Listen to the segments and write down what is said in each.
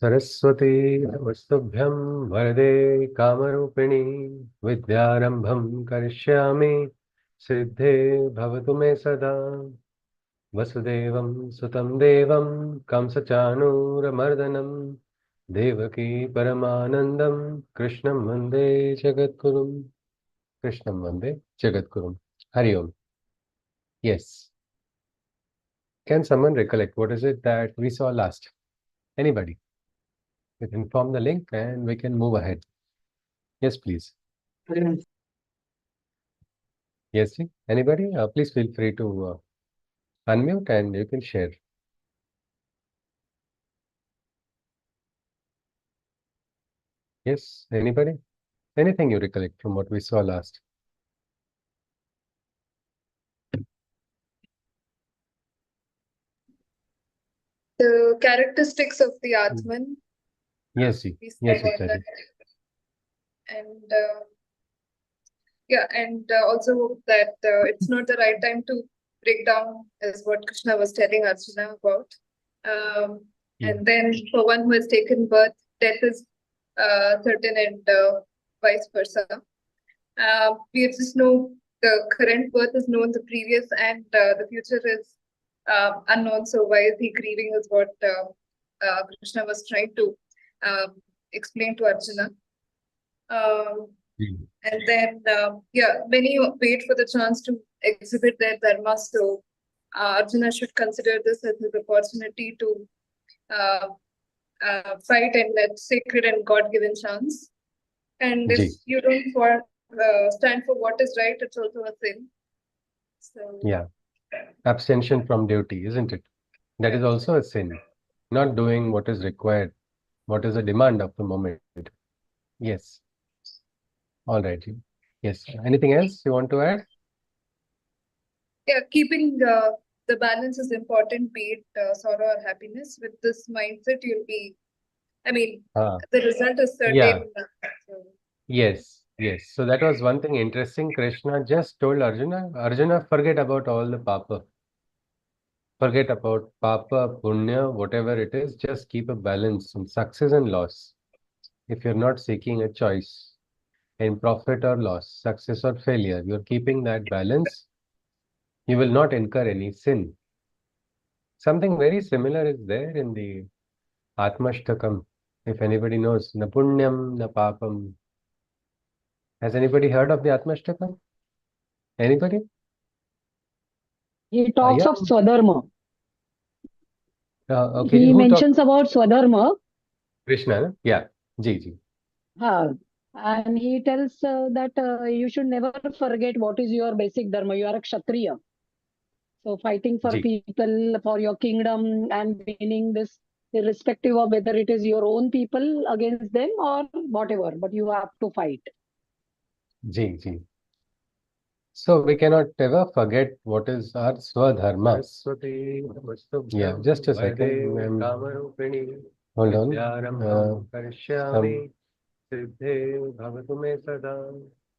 सरस्वती नमस्तुभ्यं वरदे कामरूपिणी विद्यारंभं करिष्यामि सिद्धे भवतु मे सदा वसुदेवं सुतं देवं कंसचाणूरमर्दनं देवकी परमानन्दं कृष्णं वन्दे जगद्गुरुं कृष्णं वन्दे जगद्गुरुं हरि ओम. Yes, can someone recollect what is it that we saw last? Anybody? You can inform the link and we can move ahead. Yes, please. Yes, ji. Anybody? Please feel free to unmute and you can share. Yes, anybody? Anything you recollect from what we saw last? The characteristics of the Atman. Yes, ji. We Yes, spoke on Uttarji. that. And also that it's not the right time to break down, is what Krishna was telling Arjuna about. And then for one who has taken birth, death is certain, and vice versa. We just know the current birth is known, the previous and the future is unknown. So why is he grieving is what Krishna was trying to explain to Arjuna. And then, many wait for the chance to exhibit their dharma. So Arjuna should consider this as his opportunity to fight in that sacred and God-given chance. And if you don't stand for what is right, it's also a sin. So yeah, abstention from duty, isn't it? That is also a sin. Not doing what is required, what is the demand of the moment. Yes. All right. Yes. Anything else you want to add? Yeah, keeping the balance is important, be it sorrow or happiness. With this mindset, you'll be, the result is certain. Yeah. Yes, yes. So that was one thing interesting. Krishna just told Arjuna, forget about all the papa. Forget about papa, punya, whatever it is. Just keep a balance in success and loss. If you're not seeking a choice in profit or loss, success or failure, you're keeping that balance. You will not incur any sin. Something very similar is there in the Atmashtakam. If anybody knows, na punyam, na papam. Has anybody heard of the Atmashtakam? Anybody? He talks of Swadharma. Okay. He mentions about Swadharma. Krishna, no? Yeah. Ji. And he tells that you should never forget what is your basic dharma. You are a Kshatriya. So fighting for people, for your kingdom and winning this, irrespective of whether it is your own people against them or whatever, but you have to fight. Ji. So we cannot ever forget what is our Swadharma. Yeah, just a second. Hold on.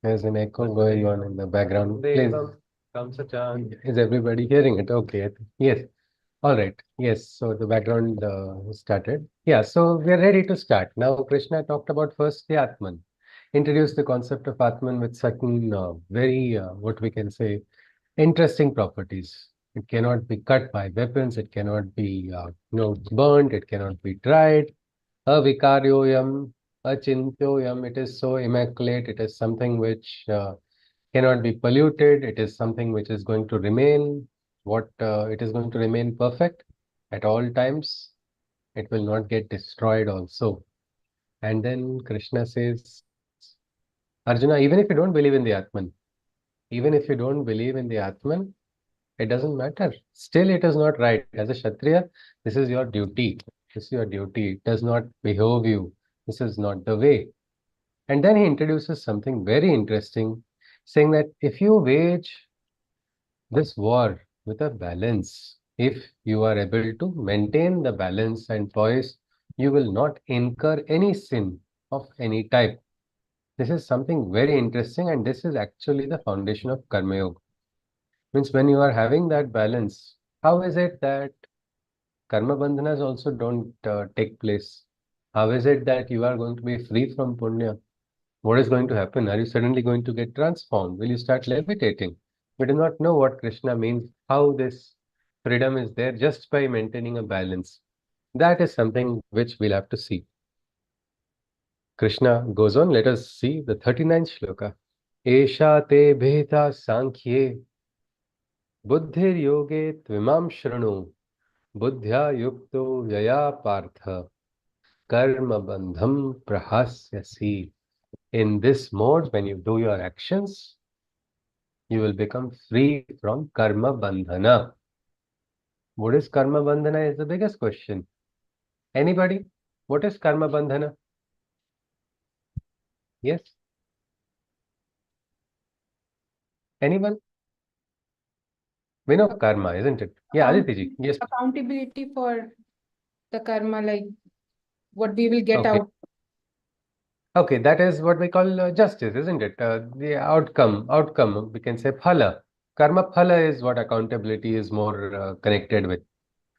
There's an echo going on in the background. Please. Is everybody hearing it? Okay. Yes. All right. Yes. So the background started. Yeah. So we are ready to start. Now Krishna talked about first the Atman. Introduced the concept of Atman with certain very, what we can say, interesting properties. It cannot be cut by weapons. It cannot be, burnt. It cannot be dried. Avikaryoyam, achintyoyam. It is so immaculate. It is something which cannot be polluted. It is something which is going to remain it is going to remain perfect at all times. It will not get destroyed also. And then Krishna says, Arjuna, even if you don't believe in the Atman, it doesn't matter. Still, it is not right. As a Kshatriya, this is your duty. This is your duty. It does not behove you. This is not the way. And then he introduces something very interesting, saying that if you wage this war with a balance, if you are able to maintain the balance and poise, you will not incur any sin of any type. This is something very interesting, and this is actually the foundation of Karma Yoga. Means when you are having that balance, how is it that karma bandhanas also don't take place? How is it that you are going to be free from punya? What is going to happen? Are you suddenly going to get transformed? Will you start levitating? We do not know what Krishna means, how this freedom is there just by maintaining a balance. That is something which we'll have to see. Krishna goes on, let us see the 39th shloka. Esha te bheta sankhye buddhir yoge tvimam shranu buddhya yukto yaya partha karma bandham prahasyasi. In this mode, when you do your actions, you will become free from karma bandhana. What is karma bandhana is the biggest question. Anybody? What is karma bandhana? Yes? Anyone? We know karma, isn't it? Yeah, Aditi ji. Yes. Accountability for the karma, like what we will get Okay. out. Okay, that is what we call justice, isn't it? The outcome, we can say phala. Karma phala is what accountability is more connected with.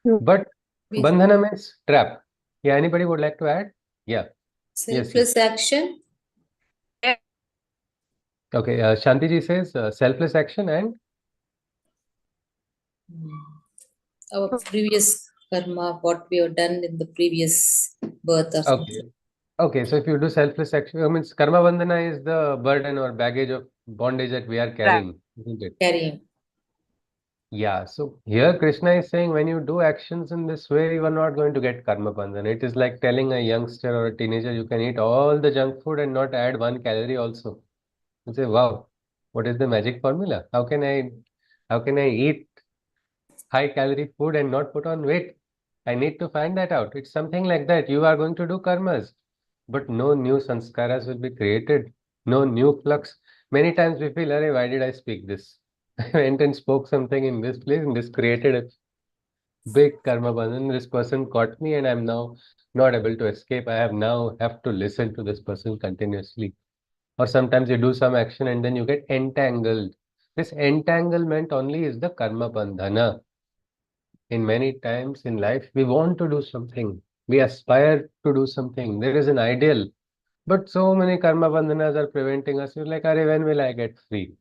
But bandhana means trap. Yeah, anybody would like to add? Yeah. Yes, Selfless action. Okay, Shanti ji says selfless action and Our previous karma, what we have done in the previous birth or okay. something. Okay, so if you do selfless action, I mean, karma bandhana is the burden or baggage of bondage that we are carrying, isn't it? Carrying. Yeah, so here Krishna is saying when you do actions in this way, you are not going to get karma bandhana. It is like telling a youngster or a teenager you can eat all the junk food and not add 1 calorie also. You say, wow, what is the magic formula? How can I eat high calorie food and not put on weight? I need to find that out. It's something like that. You are going to do karmas, but no new sanskaras will be created, no new flux. Many times we feel, Arey, why did I speak this? I went and spoke something in this place and this created a big karma bandhan. This person caught me and I'm now not able to escape. I have to listen to this person continuously. Or sometimes you do some action and then you get entangled. This entanglement only is the karma bandhana. In many times in life, we want to do something. We aspire to do something. There is an ideal. But so many karma bandhanas are preventing us. You're like, Arey, when will I get free?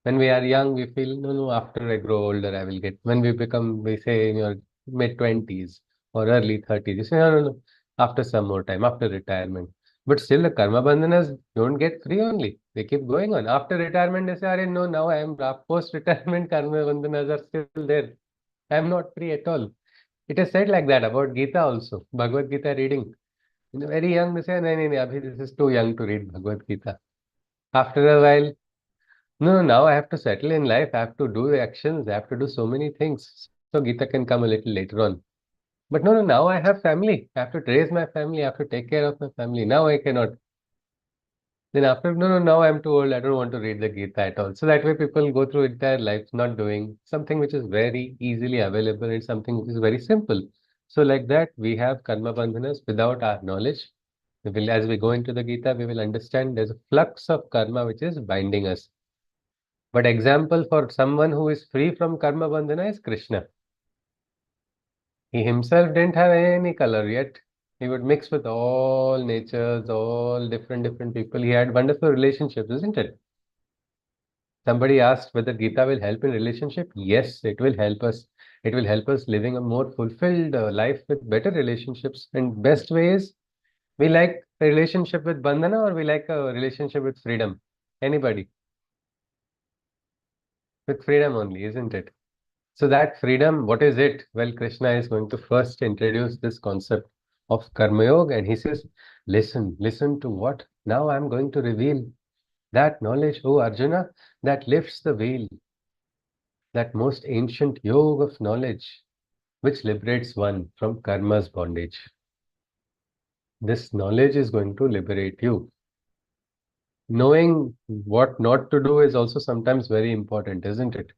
When we are young, we feel, no, after I grow older, I will get. When we become, we say, in your mid-20s or early 30s, you say, no, after some more time, after retirement. But still, the karma bandhanas don't get free only. They keep going on. After retirement, they say, Arey, no, now I am post-retirement karma bandhanas are still there. I am not free at all. It is said like that about Gita also, Bhagavad Gita reading. In the very young, they say, no, Abhi, this is too young to read Bhagavad Gita. After a while, no, now I have to settle in life. I have to do actions. I have to do so many things. So Gita can come a little later on. But no, now I have family. I have to raise my family. I have to take care of my family. Now I cannot. Then after, no, now I'm too old. I don't want to read the Gita at all. So that way people go through entire lives not doing something which is very easily available and something which is very simple. So like that, we have karma bandhanas without our knowledge. As we go into the Gita, we will understand there's a flux of karma which is binding us. But example for someone who is free from karma bandhana is Krishna. He himself didn't have any color yet. He would mix with all natures, all different people. He had wonderful relationships, isn't it? Somebody asked whether Gita will help in relationship. Yes, it will help us. It will help us living a more fulfilled life with better relationships. And best way is we like a relationship with bandhana or we like a relationship with freedom. Anybody? With freedom only, isn't it? So that freedom, what is it? Well, Krishna is going to first introduce this concept of Karma Yoga and he says, listen to what? Now I'm going to reveal that knowledge, oh Arjuna, that lifts the veil, that most ancient yoga of knowledge, which liberates one from karma's bondage. This knowledge is going to liberate you. Knowing what not to do is also sometimes very important, isn't it?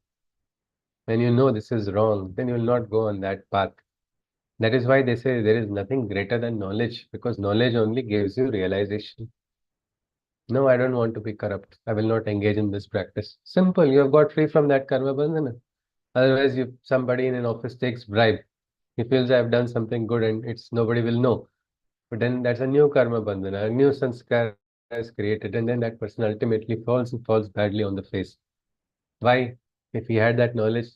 When you know this is wrong, then you will not go on that path. That is why they say there is nothing greater than knowledge, because knowledge only gives you realization. No, I don't want to be corrupt. I will not engage in this practice. Simple. You have got free from that karma bandhana. Otherwise, if somebody in an office takes bribe, he feels I have done something good and nobody will know. But then that's a new karma bandhana, a new sanskar is created, and then that person ultimately falls badly on the face. Why? If he had that knowledge,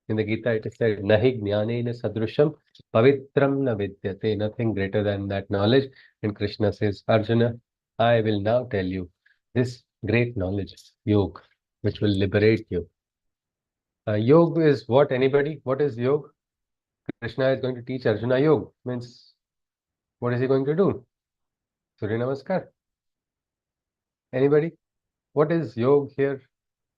in the Gita it is said, Nahi jnanena sadrusham pavitram na vidyate, nothing greater than that knowledge. And Krishna says, Arjuna, I will now tell you this great knowledge, yoga, which will liberate you. Yoga is what, anybody? What is yoga? Krishna is going to teach Arjuna yoga. Means, what is he going to do? Surya Namaskar. Anybody? What is yoga here?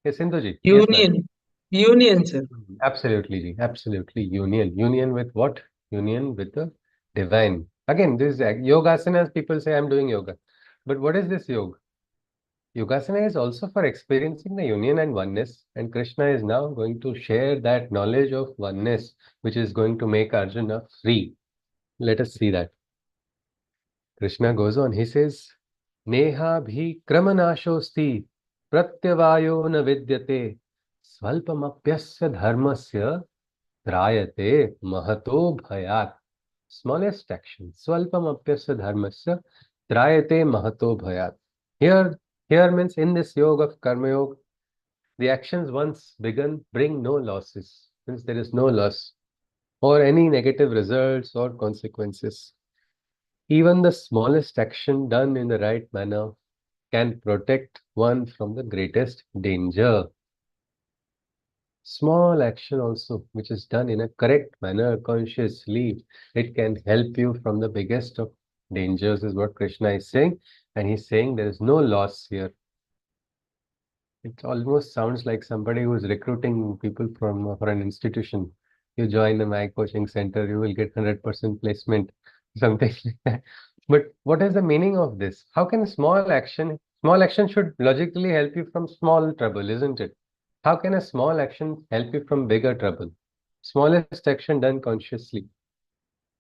Yes, Sindhuji. Yes, ma'am. Union, sir. Absolutely, ji. Absolutely. Union. Union with what? Union with the divine. Again, this yoga asanas, people say I'm doing yoga. But what is this yoga? Yogasana is also for experiencing the union and oneness. And Krishna is now going to share that knowledge of oneness, which is going to make Arjuna free. Let us see that. Krishna goes on. He says, Neha bhi kramanashosti pratyavayo na vidyate svalpamapyasya dharmasya trayate mahato bhayat. Smallest action. Svalpamapyasya dharmasya trayate mahato bhayat. Here means in this yoga of karma yoga, the actions once begun bring no losses. Since there is no loss or any negative results or consequences. Even the smallest action done in the right manner can protect one from the greatest danger. Small action also, which is done in a correct manner, consciously, it can help you from the biggest of dangers, is what Krishna is saying. And he's saying there is no loss here. It almost sounds like somebody who is recruiting people for an institution. You join the MAG coaching center, you will get 100% placement, something like that. But what is the meaning of this? How can small action should logically help you from small trouble, isn't it? How can a small action help you from bigger trouble? Smallest action done consciously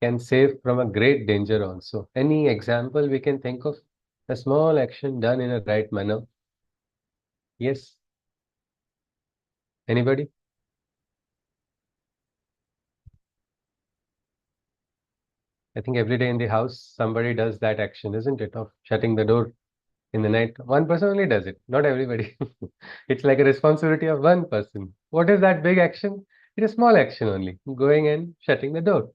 can save from a great danger also. Any example we can think of? A small action done in a right manner. Yes. Anybody? I think every day in the house, somebody does that action, isn't it? Of shutting the door in the night. One person only does it, not everybody. It's like a responsibility of one person. What is that big action? It is small action only, going and shutting the door.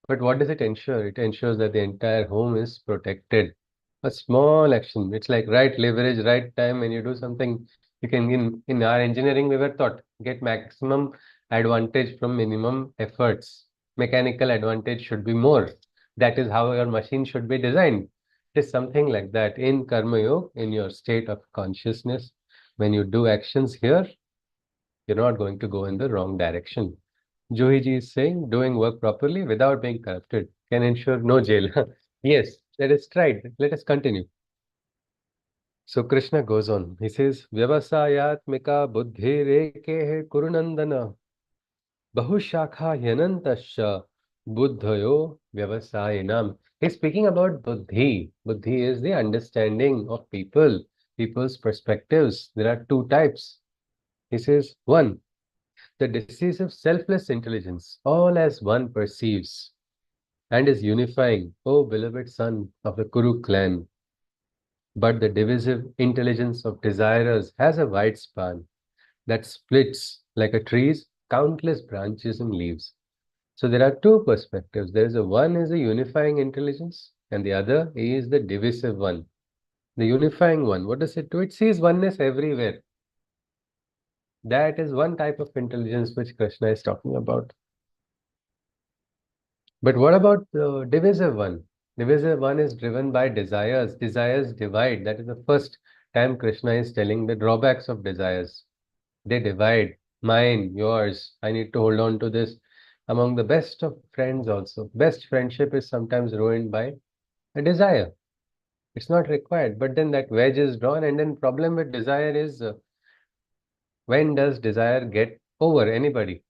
But what does it ensure? It ensures that the entire home is protected. A small action. It's like right leverage, right time. When you do something, you can, in our engineering, we were taught, get maximum advantage from minimum efforts. Mechanical advantage should be more. That is how your machine should be designed. It is something like that in Karma Yoga, in your state of consciousness. When you do actions here, you're not going to go in the wrong direction. Johiji is saying doing work properly without being corrupted can ensure no jail. Yes, that is right. Let us continue. So Krishna goes on. He says, Vyavasayatmika buddhi reke kurunandana bahushakha yanantasya buddhayo vyavasayinam. He's speaking about buddhi. Buddhi is the understanding of people, people's perspectives. There are two types. He says, one, the decisive selfless intelligence, all as one perceives and is unifying, O beloved son of the Kuru clan. But the divisive intelligence of desirers has a wide span that splits like a tree's countless branches and leaves. So there are two perspectives. There is one is a unifying intelligence and the other is the divisive one. The unifying one, what does it do? It sees oneness everywhere. That is one type of intelligence which Krishna is talking about. But what about the divisive one? Divisive one is driven by desires. Desires divide. That is the first time Krishna is telling the drawbacks of desires. They divide. Mine, yours. I need to hold on to this. Among the best of friends also. Best friendship is sometimes ruined by a desire. It's not required. But then that wedge is drawn, and then problem with desire is when does desire get over? Anybody?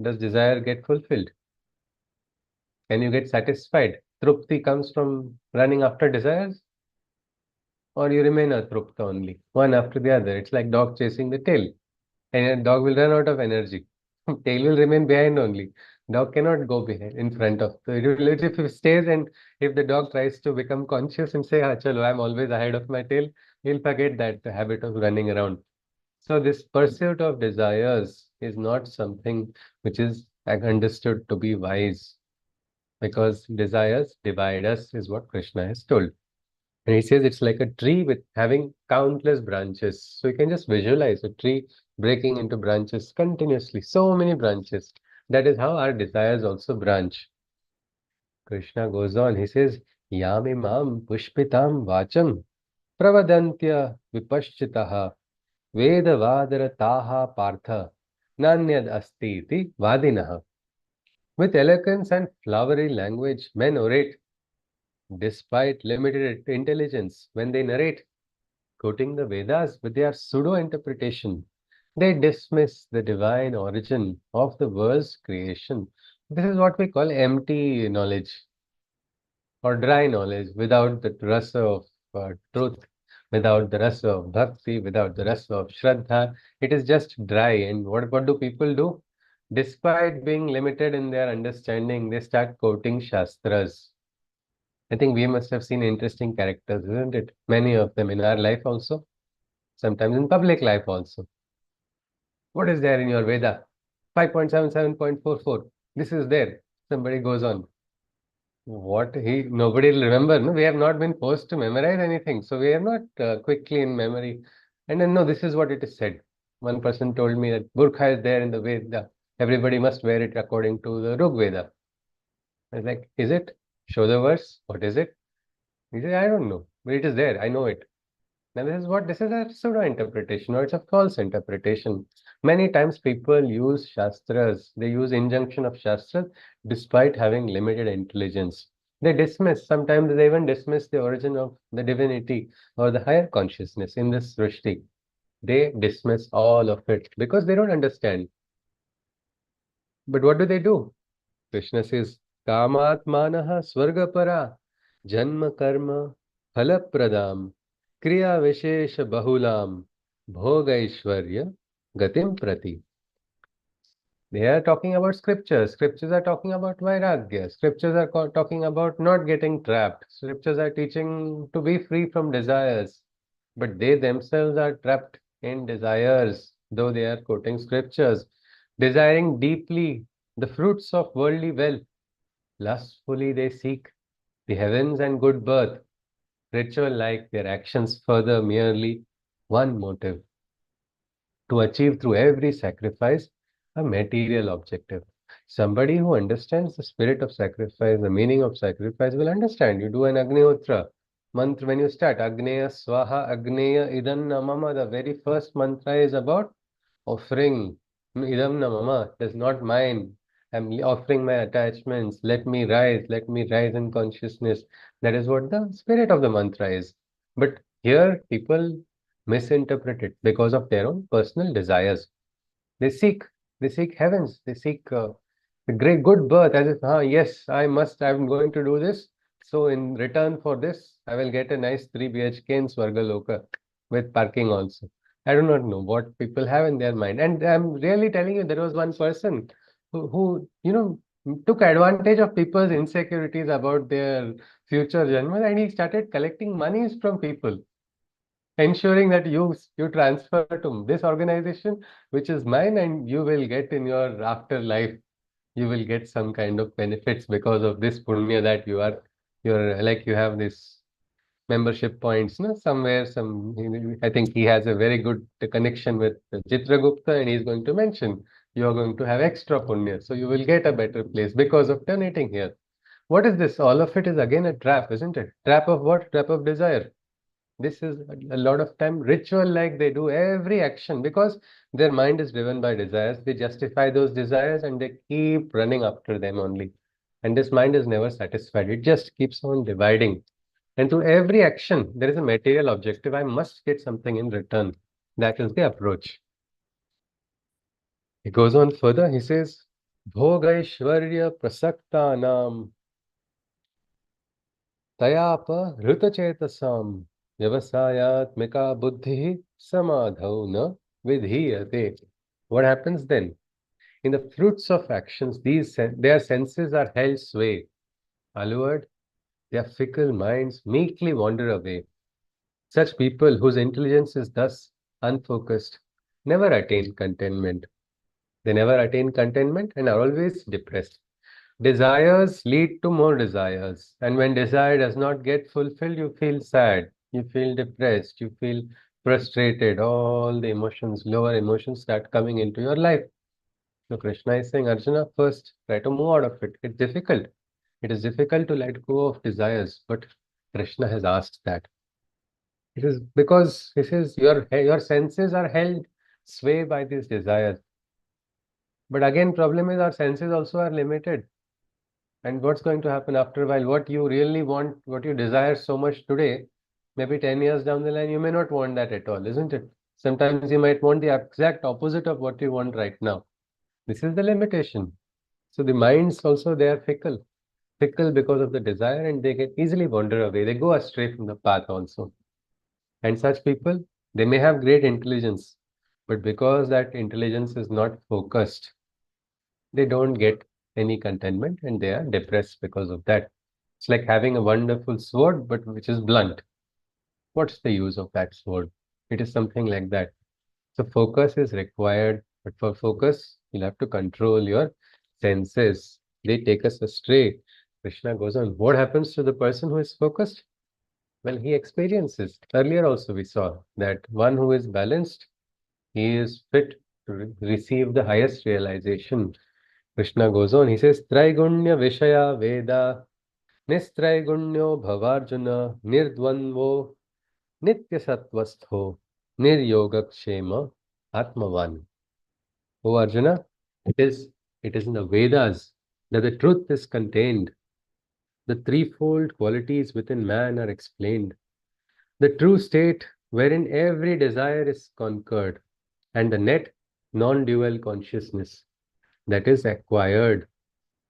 Does desire get fulfilled? Can you get satisfied? Trupti comes from running after desires? Or you remain atrupta only, one after the other. It's like dog chasing the tail. And a dog will run out of energy. Tail will remain behind only. Dog cannot go behind in front of. So if he stays and if the dog tries to become conscious and say, chalo, I'm always ahead of my tail, he'll forget that habit of running around. So this pursuit of desires is not something which is understood to be wise, because desires divide us, is what Krishna has told. And he says it's like a tree with having countless branches. So you can just visualize a tree breaking into branches continuously, so many branches. That is how our desires also branch. Krishna goes on, he says, Yamimam pushpitam vacham pravadantya vipaschitaha vedavadarataha partha nanyad asti iti vadinaha. With eloquence and flowery language, men orate despite limited intelligence. When they narrate, quoting the Vedas with their pseudo-interpretation, they dismiss the divine origin of the world's creation. This is what we call empty knowledge or dry knowledge, without the rasa of truth, without the rasa of bhakti, without the rasa of shraddha. It is just dry. And what do people do? Despite being limited in their understanding, they start quoting shastras. I think we must have seen interesting characters, isn't it? Many of them in our life also, sometimes in public life also. What is there in your Veda? 5.77.44. This is there. Somebody goes on. Nobody will remember. No, we have not been forced to memorize anything. So we are not quickly in memory. And then, no, this is what it is said. One person told me that Burkha is there in the Veda. Everybody must wear it according to the Rig Veda. I was like, is it? Show the verse. What is it? He said, I don't know, but it is there. I know it. Now this is a pseudo interpretation, or it's a false interpretation. Many times people use shastras, they use injunction of shastras despite having limited intelligence. They dismiss, sometimes they even dismiss the origin of the divinity or the higher consciousness in this Srishti. They dismiss all of it because they don't understand. But what do? Krishna says, Kamatmanaha Swargapara Janma Karma Phalapradam Kriya Vishesha Bahulam Bhogaishwarya Gatim Prati. They are talking about scriptures. Scriptures are talking about Vairagya. Scriptures are talking about not getting trapped. Scriptures are teaching to be free from desires. But they themselves are trapped in desires, though they are quoting scriptures, desiring deeply the fruits of worldly wealth. Lustfully they seek the heavens and good birth. Ritual-like their actions further merely one motive: to achieve through every sacrifice a material objective. Somebody who understands the spirit of sacrifice, the meaning of sacrifice, will understand. You do an Agnihotra mantra when you start. Agneya Swaha Agneya Idam Namama. The very first mantra is about offering. Idam Namama. It is not mine. I'm offering my attachments. Let me rise in consciousness. That is what the spirit of the mantra is. But here people misinterpret it because of their own personal desires. They seek heavens. They seek the great good birth, as if, yes, I'm going to do this. So in return for this, I will get a nice 3 BHK in Swargaloka with parking also. I do not know what people have in their mind. And I'm really telling you, there was one person who took advantage of people's insecurities about their future janma, and he started collecting monies from people, ensuring that you transfer to this organization, which is mine, and you will get in your afterlife, you will get some kind of benefits because of this punya that you're like, you have this membership points, no? Somewhere, I think he has a very good connection with Chitragupta, and he's going to mention you are going to have extra punya, so you will get a better place because of donating here. What is this? All of it is again a trap, isn't it? Trap of what? Trap of desire. This is a lot of time ritual, like they do every action because their mind is driven by desires. They justify those desires and they keep running after them only. And this mind is never satisfied. It just keeps on dividing. And to every action, there is a material objective. I must get something in return. That is the approach. He goes on further. He says, Bhogaishwarya prasaktanam tayapa rutachetasam Vyavasayatmika buddhi samadhau na vidhiyate. What happens then? in the fruits of actions, their senses are held sway. Allured, their fickle minds meekly wander away. Such people whose intelligence is thus unfocused never attain contentment. They never attain contentment and are always depressed. Desires lead to more desires. And when desire does not get fulfilled, you feel sad, you feel depressed, you feel frustrated. All the emotions, lower emotions start coming into your life. So Krishna is saying, Arjuna, first try to move out of it. It's difficult. It is difficult to let go of desires, but Krishna has asked that. It is because this is your senses are held sway by these desires. But again, problem is our senses also are limited. And what's going to happen after a while? What you really want, what you desire so much today, maybe 10 years down the line, you may not want that at all, isn't it? Sometimes you might want the exact opposite of what you want right now. This is the limitation. So the minds also, they are fickle because of the desire, and they can easily wander away. They go astray from the path also. And such people, they may have great intelligence, but because that intelligence is not focused, they don't get any contentment and they are depressed because of that. It's like having a wonderful sword, but which is blunt. What's the use of that sword? It is something like that. So focus is required, but for focus, you'll have to control your senses. They take us astray. Krishna goes on, what happens to the person who is focused? Well, he experiences. Earlier also we saw that one who is balanced, he is fit to receive the highest realization. Krishna goes on, he says, Traigunya Vishaya Veda Nistraigунyo Bhavarjuna Nirdvanvo Nityasatvastho Niryogakshema Atmavan. O Arjuna, it is in the Vedas that the truth is contained. The threefold qualities within man are explained. The true state wherein every desire is conquered, and the net non-dual consciousness that is acquired.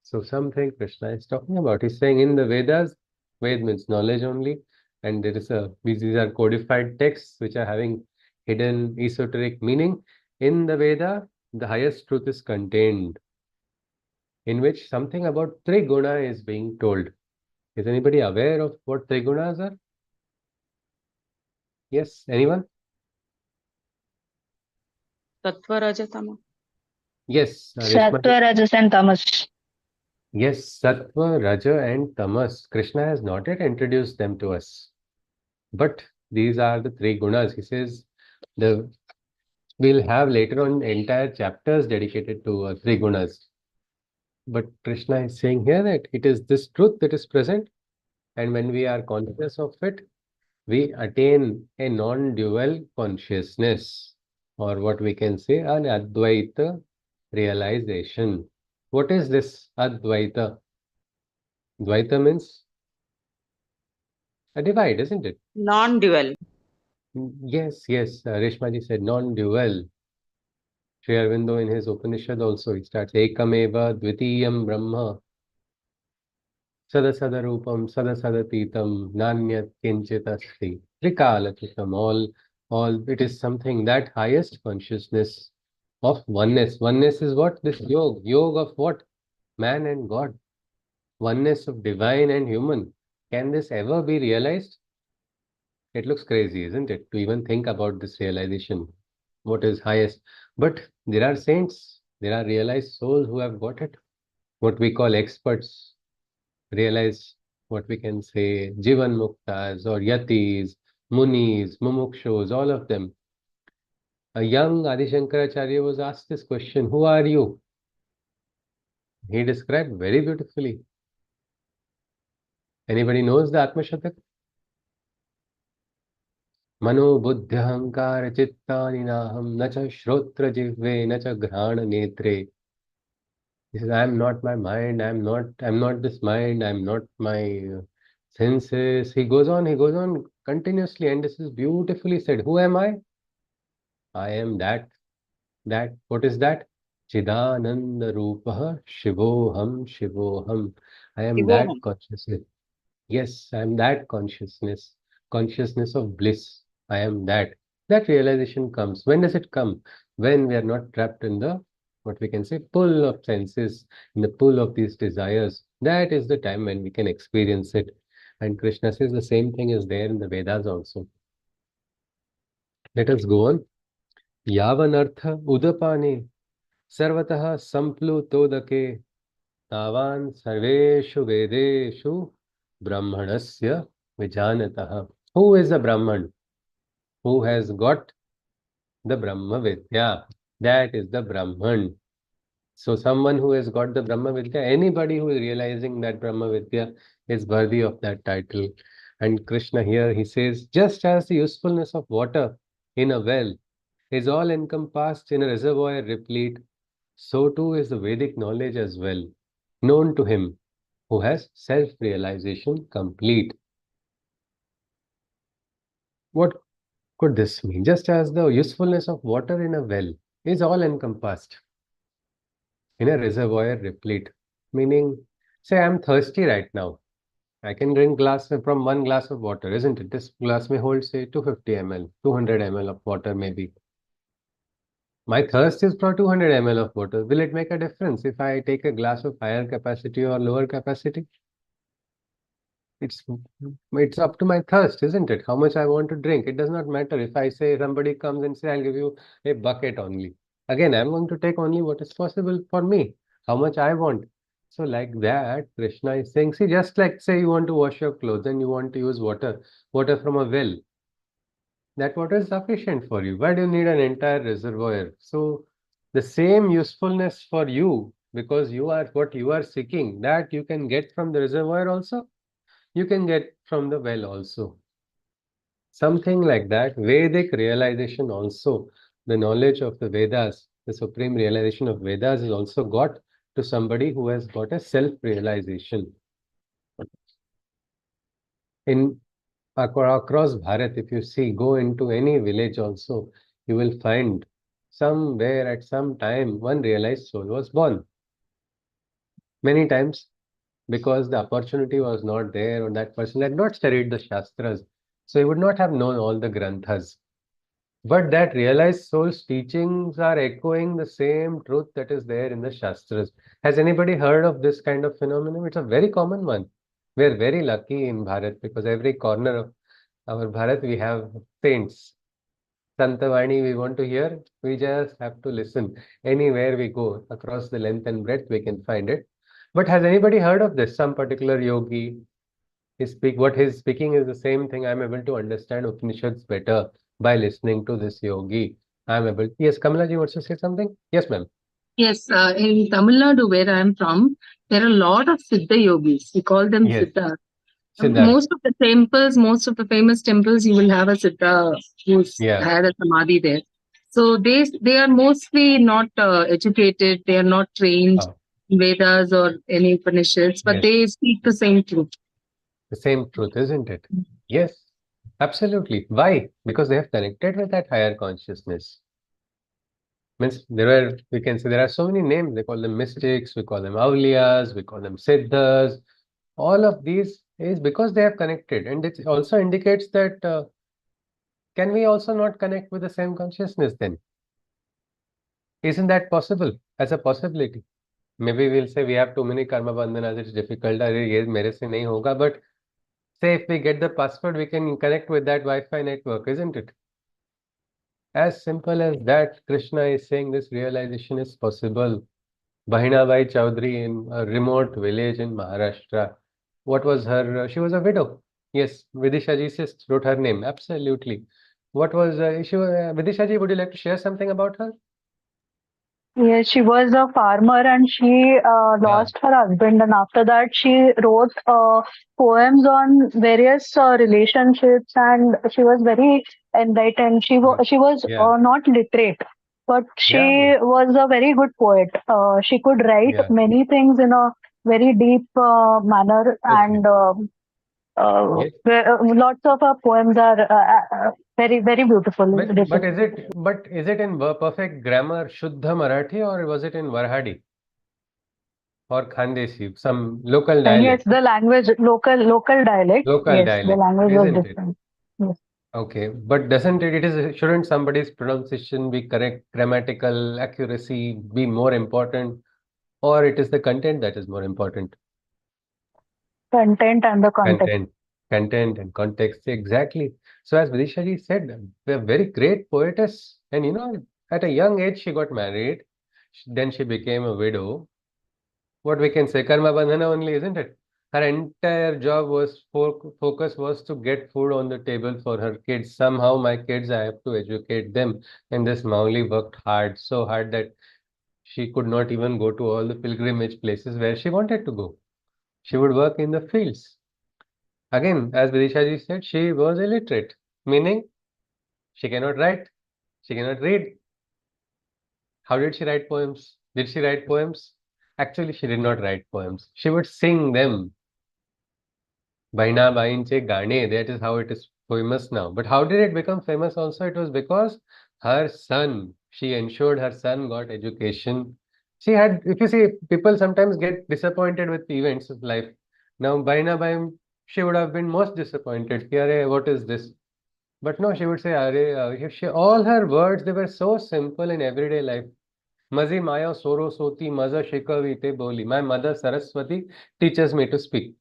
So something Krishna is talking about. He's saying in the Vedas, Ved means knowledge only, and these are codified texts which are having hidden esoteric meaning. In the Veda, the highest truth is contained, in which something about Triguna is being told. Is anybody aware of what Trigunas are? Yes, anyone? Sattva, Raja, Tama. Yes, Reshma. Sattva, Rajas, and Tamas. Yes, Sattva, Raja, and Tamas. Krishna has not yet introduced them to us. But these are the three gunas. He says we'll have later on entire chapters dedicated to three gunas. But Krishna is saying here that it is this truth that is present, and when we are conscious of it, we attain a non-dual consciousness, or what we can say, an Advaita realization. What is this Advaita? Dvaita means a divide, isn't it? Non-dual. Yes, Reshma ji said non-dual. Sri Aurobindo in his Upanishad also, he starts Ekameva Dvitiyam Brahma Sadasadarupam Sadasadatitam Nanyat Kinchit Asti Trikalachitam. All it is something that highest consciousness of oneness. Oneness is what? This yoga of what? Man and God. Oneness of divine and human. Can this ever be realized? It looks crazy, isn't it, to even think about this realization, what is highest. But there are saints, there are realized souls who have got it. What we call experts, realize what we can say, Jivan Muktas or Yatis, Munis, Mumukshus, all of them. A young Adi Shankaracharya was asked this question, who are you? He described very beautifully. Anybody knows the Atmashatak? Mano buddhyahankara chittani naham nacha shrotra jihve nacha grahana netre. He says, I am not my mind, I'm not this mind, I'm not my senses. He goes on continuously, and this is beautifully said. Who am I? I am that. What is that? Chidananda Rupaha Shivoham. I am that consciousness. Yes, I am that consciousness of bliss. I am that. That realization comes. When does it come? When we are not trapped in the what we can say, pull of senses, in the pull of these desires, that is the time when we can experience it. And Krishna says the same thing is there in the Vedas also. Let us go on. Yavanartha udapane sarvatah samplutodake tavan sarveshu vedeshu brahmanasya vijanatah. Who is the Brahman? Who has got the Brahma Vidya? That is the Brahman. So someone who has got the Brahma Vidya, anybody who is realizing that Brahma Vidya is worthy of that title. And Krishna here, he says, just as the usefulness of water in a well is all encompassed in a reservoir replete, so too is the Vedic knowledge as well, known to him who has self-realization complete. What could this mean? Just as the usefulness of water in a well is all encompassed in a reservoir replete, meaning, say I'm thirsty right now. I can drink from one glass of water, isn't it? This glass may hold, say, 250 ml, 200 ml of water maybe. My thirst is for 200 ml of water. Will it make a difference if I take a glass of higher capacity or lower capacity? It's up to my thirst, isn't it? How much I want to drink. It does not matter if I say somebody comes and say, I'll give you a bucket only. Again, I'm going to take only what is possible for me, how much I want. So like that, Krishna is saying, see, just like say you want to wash your clothes and you want to use water from a well. That water is sufficient for you. Why do you need an entire reservoir? So the same usefulness for you, because you are what you are seeking, that you can get from the reservoir also, you can get from the well also. Something like that. Vedic realization also, the knowledge of the Vedas, the supreme realization of Vedas is also got to somebody who has got a self-realization. Across Bharat, if you see, go into any village also, you will find somewhere at some time one realized soul was born. Many times because the opportunity was not there or that person had not studied the Shastras. So he would not have known all the Granthas. But that realized soul's teachings are echoing the same truth that is there in the Shastras. Has anybody heard of this kind of phenomenon? It's a very common one. We're very lucky in Bharat because every corner of our Bharat we have saints. Santavani we want to hear, we just have to listen. Anywhere we go, across the length and breadth, we can find it. But has anybody heard of this? Some particular yogi, what he's speaking is the same thing. I'm able to understand Upanishads better by listening to this yogi. Yes, Kamalaji wants to say something? Yes, ma'am. Yes, in Tamil Nadu, where I am from, there are a lot of Siddha yogis. We call them Yes. Siddha. Siddharth. Most of the temples, most of the famous temples, you will have a Siddha who's had a Samadhi there. So they are mostly not educated. They are not trained in Vedas or any Upanishads, but they speak the same truth. The same truth, isn't it? Yes, absolutely. Why? Because they have connected with that higher consciousness. Means we can say there are so many names. They call them mystics, we call them awliyas, we call them siddhas. All of these is because they have connected, and it also indicates that can we also not connect with the same consciousness then? Isn't that possible as a possibility? Maybe we'll say we have too many karma bandhanas, it's difficult, mere se nahi hoga, but say if we get the password, we can connect with that Wi-Fi network, isn't it? As simple as that, Krishna is saying this realization is possible. Bahinabai Chaudhary in a remote village in Maharashtra. What was her? She was a widow. Yes, Vidisha ji wrote her name. Absolutely. What was Vidisha ji, would you like to share something about her? Yes, she was a farmer and she lost her husband, and after that she wrote poems on various relationships, and she was very enlightened. She was not literate, but she was a very good poet. She could write many things in a very deep manner, and lots of her poems are very, very beautiful. But is it in perfect grammar, Shuddha Marathi, or was it in Varhadi or Khandesi, some local dialect? Yes, the language, local dialect. Local dialect, the language was isn't different. Yes. Okay, but doesn't shouldn't somebody's pronunciation be correct, grammatical accuracy be more important, or it is the content that is more important? Content and the context. Content and context, exactly. So as Vidisha ji said, we're very great poetess, and at a young age she got married, then she became a widow. What we can say, karma bandhana only, isn't it? Her entire job was focus was to get food on the table for her kids. Somehow my kids, I have to educate them. And this Mauli worked hard, so hard that she could not even go to all the pilgrimage places where she wanted to go. She would work in the fields. Again, as Vidisha ji said, she was illiterate, meaning she cannot write, she cannot read. How did she write poems? Did she write poems? Actually, she did not write poems. She would sing them. Baina Bainche Gane, that is how it is famous now. But how did it become famous also? It was because her son, she ensured her son got education. She had, if you see, people sometimes get disappointed with events of life. Now, Baina Bain, she would have been most disappointed. Ki, what is this? But no, she would say, all her words, they were so simple in everyday life. Mazi Maya Soro Soti Maza Shikavite Boli. My mother Saraswati teaches me to speak.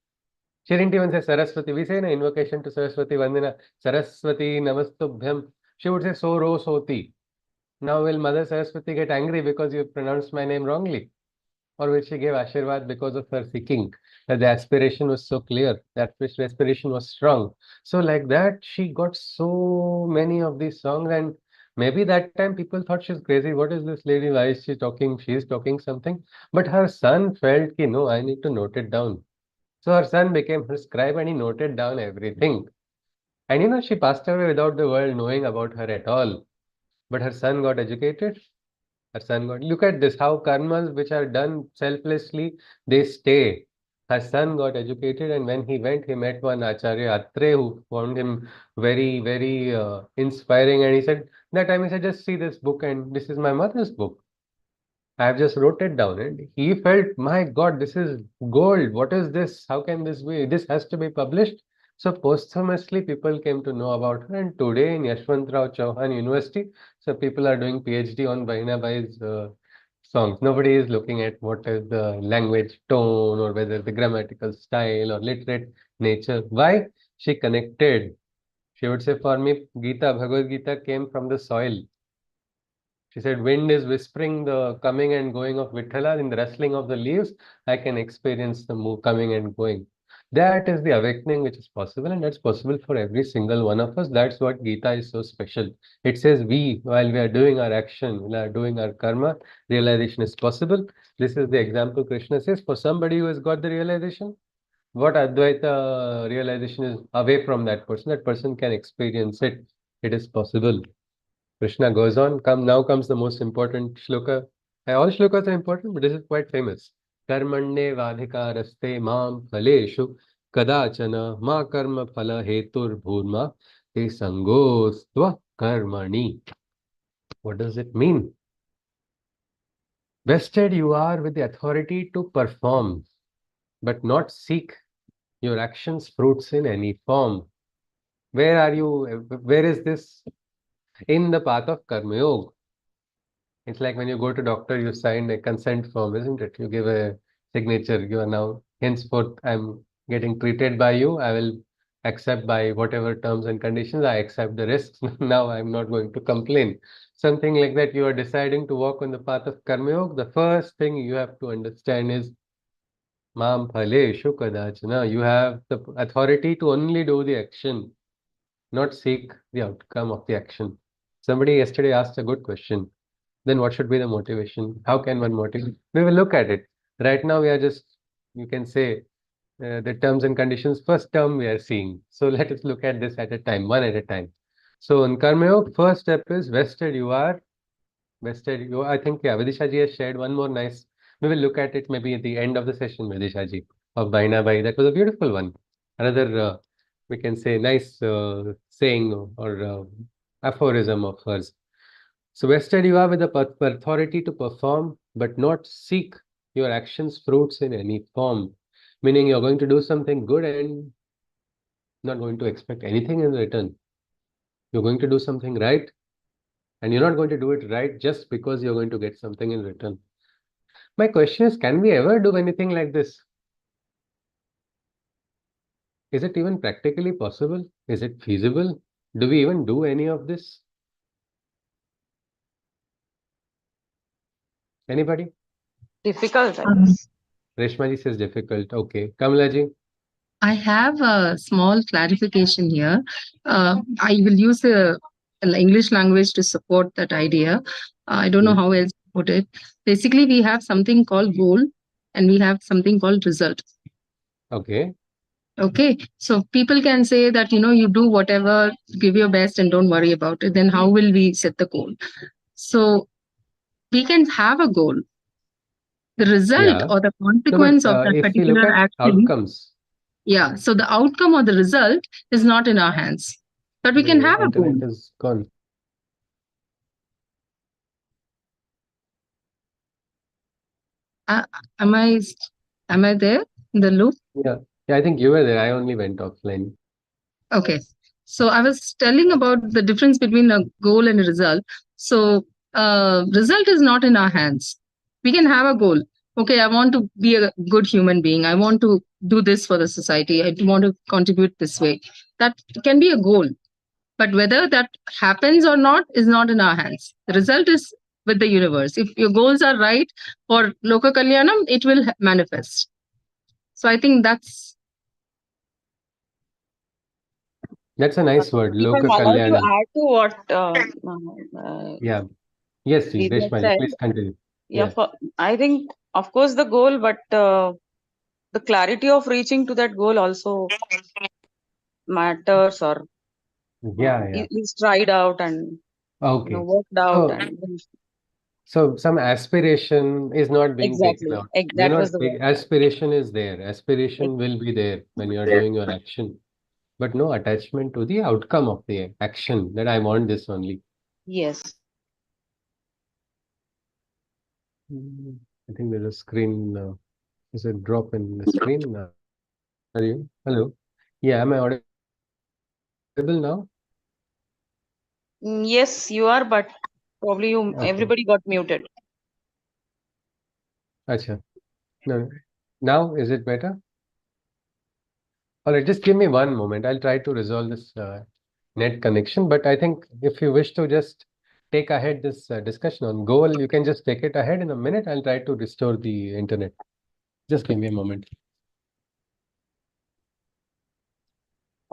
She didn't even say Saraswati. We say an invocation to Saraswati Vandana. Saraswati Namastubhyam. She would say Soro Soti. Now will Mother Saraswati get angry because you pronounced my name wrongly? Or will she give Ashirwad because of her seeking? That the aspiration was so clear, that aspiration was strong. So like that, she got so many of these songs, and maybe that time people thought she's crazy. What is this lady? Why is she talking? She's talking something. But her son felt, no, I need to note it down. So her son became her scribe and he noted down everything. And she passed away without the world knowing about her at all. But her son got educated. Her son got, look at this, how karmas which are done selflessly, they stay. Her son got educated, and when he went, he met one Acharya Atre who found him very, very inspiring. And he said, that time he said, just see this book, and this is my mother's book. I have just wrote it down, and he felt, my God, this is gold. What is this? How can this be? This has to be published. So posthumously, people came to know about her, and today in Yashwantrao Chauhan University, so people are doing PhD on Bahina Bai's songs. Nobody is looking at what is the language tone or whether the grammatical style or literate nature. Why? She connected. She would say, for me, Bhagavad Gita came from the soil. She said, wind is whispering the coming and going of Vithala. In the rustling of the leaves, I can experience the move coming and going. That is the awakening which is possible, and that's possible for every single one of us. That's what Gita is so special. It says while we are doing our action, while we are doing our karma, realization is possible. This is the example Krishna says, for somebody who has got the realization, what Advaita realization is away from that person can experience it. It is possible. Krishna goes on, now comes the most important shloka. All shlokas are important, but this is quite famous. Karmanye vadhikaraste mam phaleshu kadachana ma karma phala hetur bhurma te sangostva karmani. What does it mean? Vested you are with the authority to perform, but not seek your actions fruits in any form. Where are you? Where is this? In the path of Karma Yoga. It's like when you go to doctor, you sign a consent form, isn't it? You give a signature. You are now, henceforth, I'm getting treated by you. I will accept by whatever terms and conditions. I accept the risks. Now I'm not going to complain. Something like that. You are deciding to walk on the path of Karma Yoga. The first thing you have to understand is Mam Phaleshu Kadachana. You have the authority to only do the action, not seek the outcome of the action. Somebody yesterday asked a good question. Then what should be the motivation? How can one motivate? We will look at it. Right now, we are just, you can say, the terms and conditions. First term we are seeing. So let us look at this at a time, one at a time. So in Karma Yoga, first step is vested you are. Vested you are. I think, yeah, Vidisha ji has shared one more nice. We will look at it maybe at the end of the session, Vidisha ji, of Baina Bai. That was a beautiful one. Another, we can say, nice saying or aphorism of hers. So vested you are with the authority to perform, but not seek your actions fruits in any form. Meaning you're going to do something good and not going to expect anything in return. You're going to do something right, and you're not going to do it right just because you're going to get something in return. My question is, can we ever do anything like this? Is it even practically possible? Is it feasible? Do we even do any of this? Anybody? Difficult, I Um, guess. Reshma ji says difficult. Okay. Kamala ji? I have a small clarification here. I will use the English language to support that idea. I don't know how else to put it. Basically, we have something called goal and we have something called result. Okay. Okay, so people can say that, you do whatever, give your best and don't worry about it. Then how will we set the goal? So we can have a goal. The result Yeah. or the No, but consequence of that if we look particular at action. outcomes, Yeah, so the outcome or the result is not in our hands, but we can the have a goal. internet is gone. Am I there in the loop? Yeah. Yeah, I think you were there. I only went offline. Okay. So I was telling about the difference between a goal and a result. So result is not in our hands. We can have a goal. Okay, I want to be a good human being. I want to do this for the society. I want to contribute this way. That can be a goal. But whether that happens or not is not in our hands. The result is with the universe. If your goals are right for Loka Kalyanam, it will manifest. So I think that's a nice word, If I'm Loka allowed to Kalyanam. add to what Yeah. Yes, ji, Divya Reshma ji, said, please continue. yeah, Yeah. I think, of course, the goal, but the clarity of reaching to that goal also matters, or Yeah, yeah. is tried out and Okay. worked out, So, and so some aspiration is not being taken exactly, out. We're that was not the word. aspiration is there. Aspiration will be there when you're doing your action, but no attachment to the outcome of the action that I want this only. Yes. I think there's a screen. There's a drop in the screen. Are you? Hello? Yeah, am I audible now? Yes, you are, but probably Okay. everybody got muted. Acha. No. Now is it better? All right, just give me one moment. I'll try to resolve this net connection. But I think if you wish to just take ahead this discussion on goal, you can just take it ahead in a minute. I'll try to restore the internet. Just give me a moment.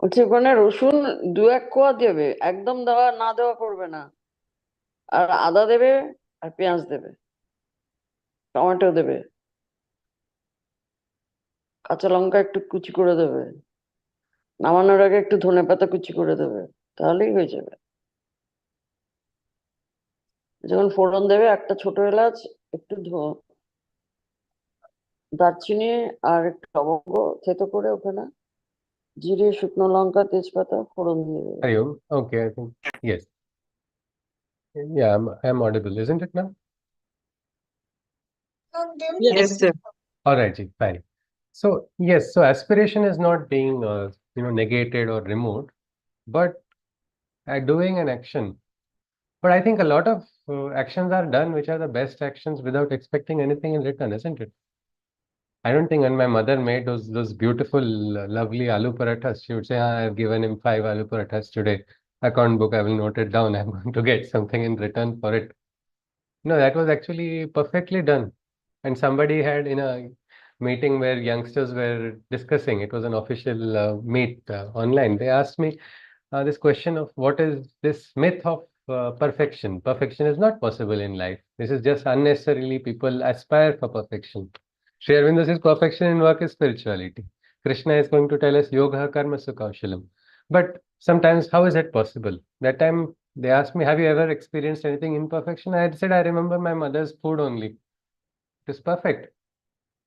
বলছি ওখানে রসুন 2-1 কোয়া দেবে, একদম দেওয়া না দেওয়া করবে না, আর আদা দেবে আর পেঁয়াজ দেবে, টমেটো দেবে, কাঁচা লঙ্কা একটু কুচি করে দেবে, নামানোর আগে একটু ধনেপাতা কুচি করে দেবে, তাহলেই হয়ে যাবে। যখন ফোড়ন দেবে একটা ছোট এলাচ, একটু দারচিনি আর একটু লবঙ্গ থেতো করে ওখানে জিরে, শুকনো লঙ্কা, তেজপাতা ফোড়ন দিয়ে দেবে। Are you? Okay, I think yes. Yeah, I'm audible, isn't it now? Yes. Yes. All right, ji, fine. So yes, so aspiration is not being negated or removed, but doing an action. But I think a lot of actions are done which are the best actions without expecting anything in return, isn't it? I don't think when my mother made those beautiful, lovely aloo parathas, she would say, I've given him 5 aloo parathas today. Account book, I will note it down. I'm going to get something in return for it. No, that was actually perfectly done. And somebody had in a meeting where youngsters were discussing, it was an official meet online. They asked me this question of what is this myth of perfection? Perfection is not possible in life. This is just unnecessarily people aspire for perfection. Sri Aurobindo says perfection in work is spirituality. Krishna is going to tell us yoga karma sukhaushalam. But sometimes how is it possible? That time they asked me, have you ever experienced anything imperfection? I had said, I remember my mother's food only. It is perfect.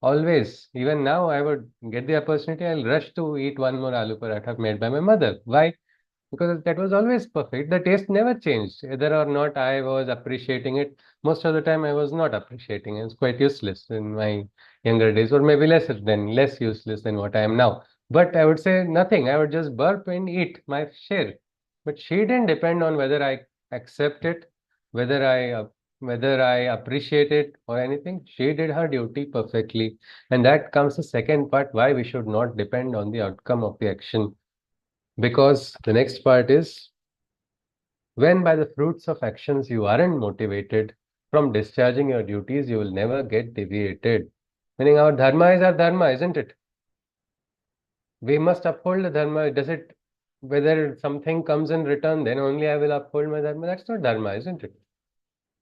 Always. Even now, I would get the opportunity, I'll rush to eat one more aloo paratha made by my mother. Why? Because that was always perfect. The taste never changed. Whether or not I was appreciating it, most of the time I was not appreciating it. It's quite useless in my younger days, or maybe less useless than what I am now. But I would say nothing. I would just burp and eat my share. But she didn't depend on whether I accept it, whether I appreciate it or anything. She did her duty perfectly. And that comes the second part, why we should not depend on the outcome of the action. Because the next part is, when by the fruits of actions you aren't motivated from discharging your duties, you will never get deviated. Meaning our dharma, isn't it? We must uphold the dharma. Does it, whether something comes in return, then only I will uphold my dharma? That's not dharma, isn't it?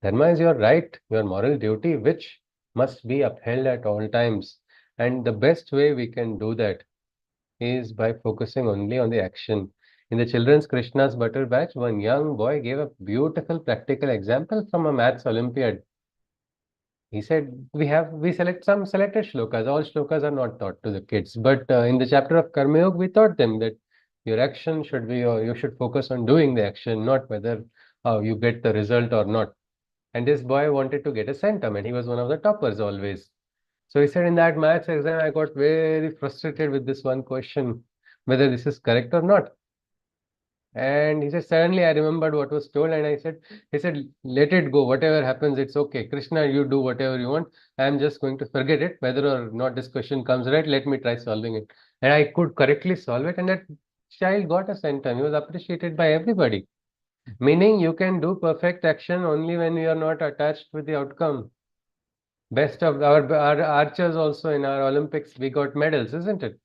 Dharma is your right, your moral duty, which must be upheld at all times. And the best way we can do that is by focusing only on the action. In the Children's Krishna's Butter batch, one young boy gave a beautiful practical example from a maths Olympiad. He said, we select some selected shlokas. All shlokas are not taught to the kids. But in the chapter of Karma Yoga, we taught them that your action should be, or you should focus on doing the action, not whether you get the result or not. And this boy wanted to get a centum, and he was one of the toppers always. So he said, in that maths exam, I got very frustrated with this one question, whether this is correct or not. And he said, suddenly I remembered what was told, and he said, let it go, whatever happens, it's okay. Krishna, you do whatever you want. I'm just going to forget it, whether or not this question comes right, let me try solving it. And I could correctly solve it, and that child got a centum. He was appreciated by everybody. Meaning you can do perfect action only when you are not attached with the outcome. Best of our archers also in our Olympics, we got medals, isn't it?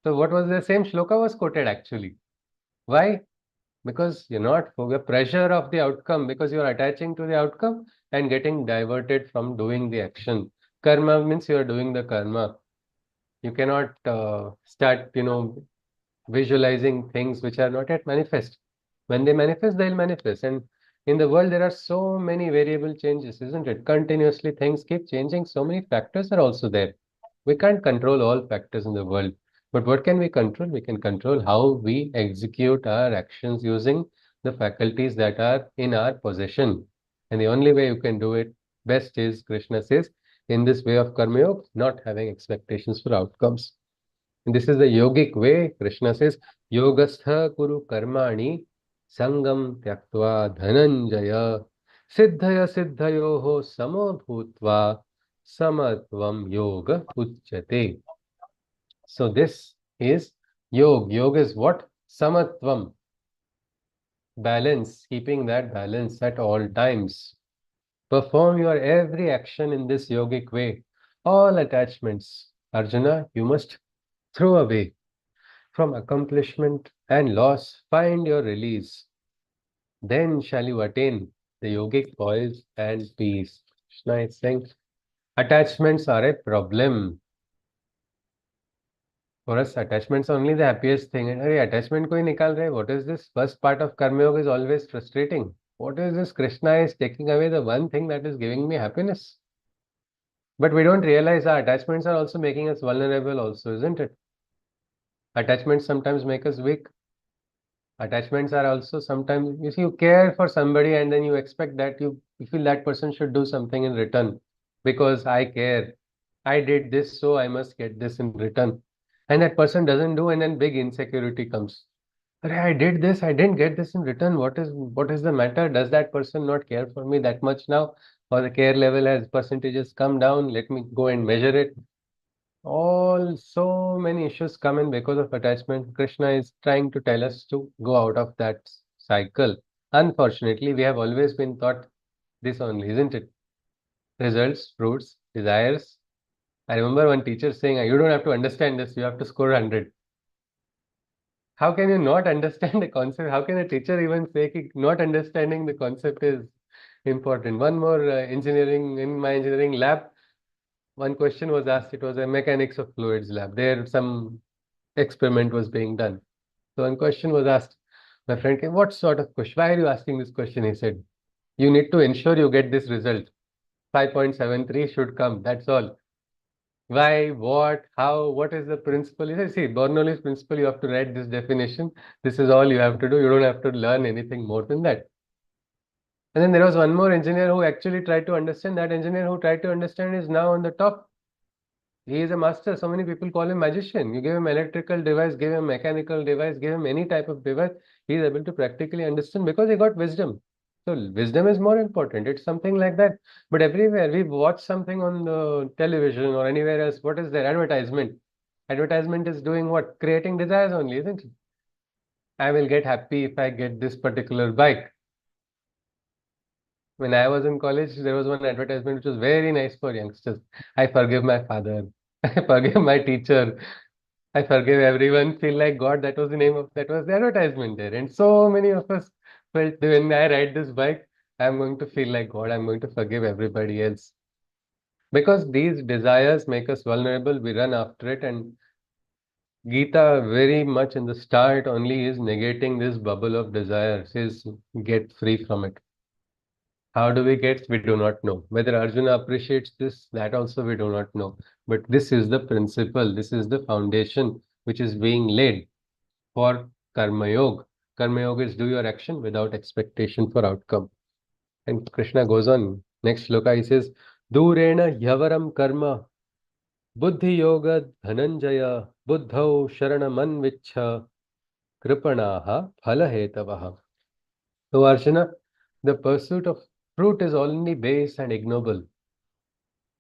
So what was the same shloka was quoted actually. Why? Because you're not for the pressure of the outcome, because you're attaching to the outcome and getting diverted from doing the action. Karma means you're doing the karma. You cannot start, visualizing things which are not yet manifest. When they manifest, they'll manifest. And in the world, there are so many variable changes, isn't it? Continuously, things keep changing. So many factors are also there. We can't control all factors in the world. But what can we control? We can control how we execute our actions using the faculties that are in our possession. And the only way you can do it best is, Krishna says, in this way of Karma Yoga, not having expectations for outcomes. And this is the yogic way. Krishna says, Yogastha Kuru Karmani Sangam Tyaktva Dhananjaya Siddhaya Siddhayoho Samo Bhutva Samatvam Yoga Uchyate. So this is yoga. Yoga is what? Samatvam. Balance, keeping that balance at all times. Perform your every action in this yogic way. All attachments, Arjuna, you must throw away. From accomplishment and loss, find your release. Then shall you attain the yogic poise and peace. Krishna is saying, attachments are a problem. For us, attachments are only the happiest thing. And attachment koi nikal rahe. What is this? First part of Karma Yoga is always frustrating. What is this? Krishna is taking away the one thing that is giving me happiness. But we don't realize our attachments are also making us vulnerable also, isn't it? Attachments sometimes make us weak. Attachments are also sometimes, you see, you care for somebody and then you expect that you feel that person should do something in return because I care. I did this, so I must get this in return. And that person doesn't do, and then big insecurity comes. I did this, I didn't get this in return. What is the matter? Does that person not care for me that much now? Or the care level has percentages come down? Let me go and measure it. So many issues come in because of attachment. Krishna is trying to tell us to go out of that cycle. Unfortunately, we have always been taught this only, isn't it? Results, fruits, desires. I remember one teacher saying, you don't have to understand this, you have to score 100. How can you not understand the concept? How can a teacher even say not understanding the concept is important? One more in my engineering lab, one question was asked. It was a mechanics of fluids lab. There some experiment was being done. So one question was asked. My friend came, what sort of question? Why are you asking this question? He said, you need to ensure you get this result. 5.73 should come. That's all. Why, what, how, what is the principle? He said, see, Bernoulli's principle, you have to write this definition. This is all you have to do. You don't have to learn anything more than that. And then there was one more engineer who actually tried to understand. That engineer who tried to understand is now on the top. He is a master. So many people call him magician. You give him electrical device, give him mechanical device, give him any type of device, he is able to practically understand because he got wisdom. So wisdom is more important. It's something like that. But everywhere we watch something on the television or anywhere else, what is their advertisement? Advertisement is doing what? Creating desires only, isn't it? I will get happy if I get this particular bike. When I was in college, there was one advertisement which was very nice for youngsters. I forgive my father. I forgive my teacher. I forgive everyone. Feel like God. That was the name of, that was the advertisement there. And so many of us felt when I ride this bike, I'm going to feel like God. I'm going to forgive everybody else. Because these desires make us vulnerable. We run after it. And Gita very much in the start only is negating this bubble of desire. Says get free from it. How do we get? We do not know. Whether Arjuna appreciates this, that also we do not know. But this is the principle, this is the foundation which is being laid for Karma Yoga. Karma Yoga is do your action without expectation for outcome. And Krishna goes on, next shloka, he says, Durena yavaram karma, buddhi yoga dhananjaya, buddhau sharanaman vichha, kripanaha phalahetavaha. So Arjuna, the pursuit of fruit is only base and ignoble.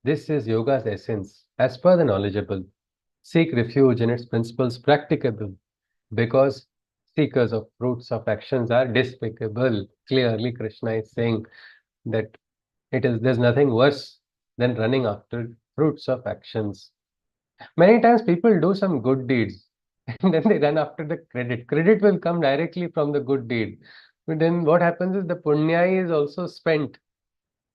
This is yoga's essence, as per the knowledgeable. Seek refuge in its principles practicable, because seekers of fruits of actions are despicable. Clearly, Krishna is saying that there's nothing worse than running after fruits of actions. Many times people do some good deeds and then they run after the credit. Credit will come directly from the good deed. But then what happens is the punya is also spent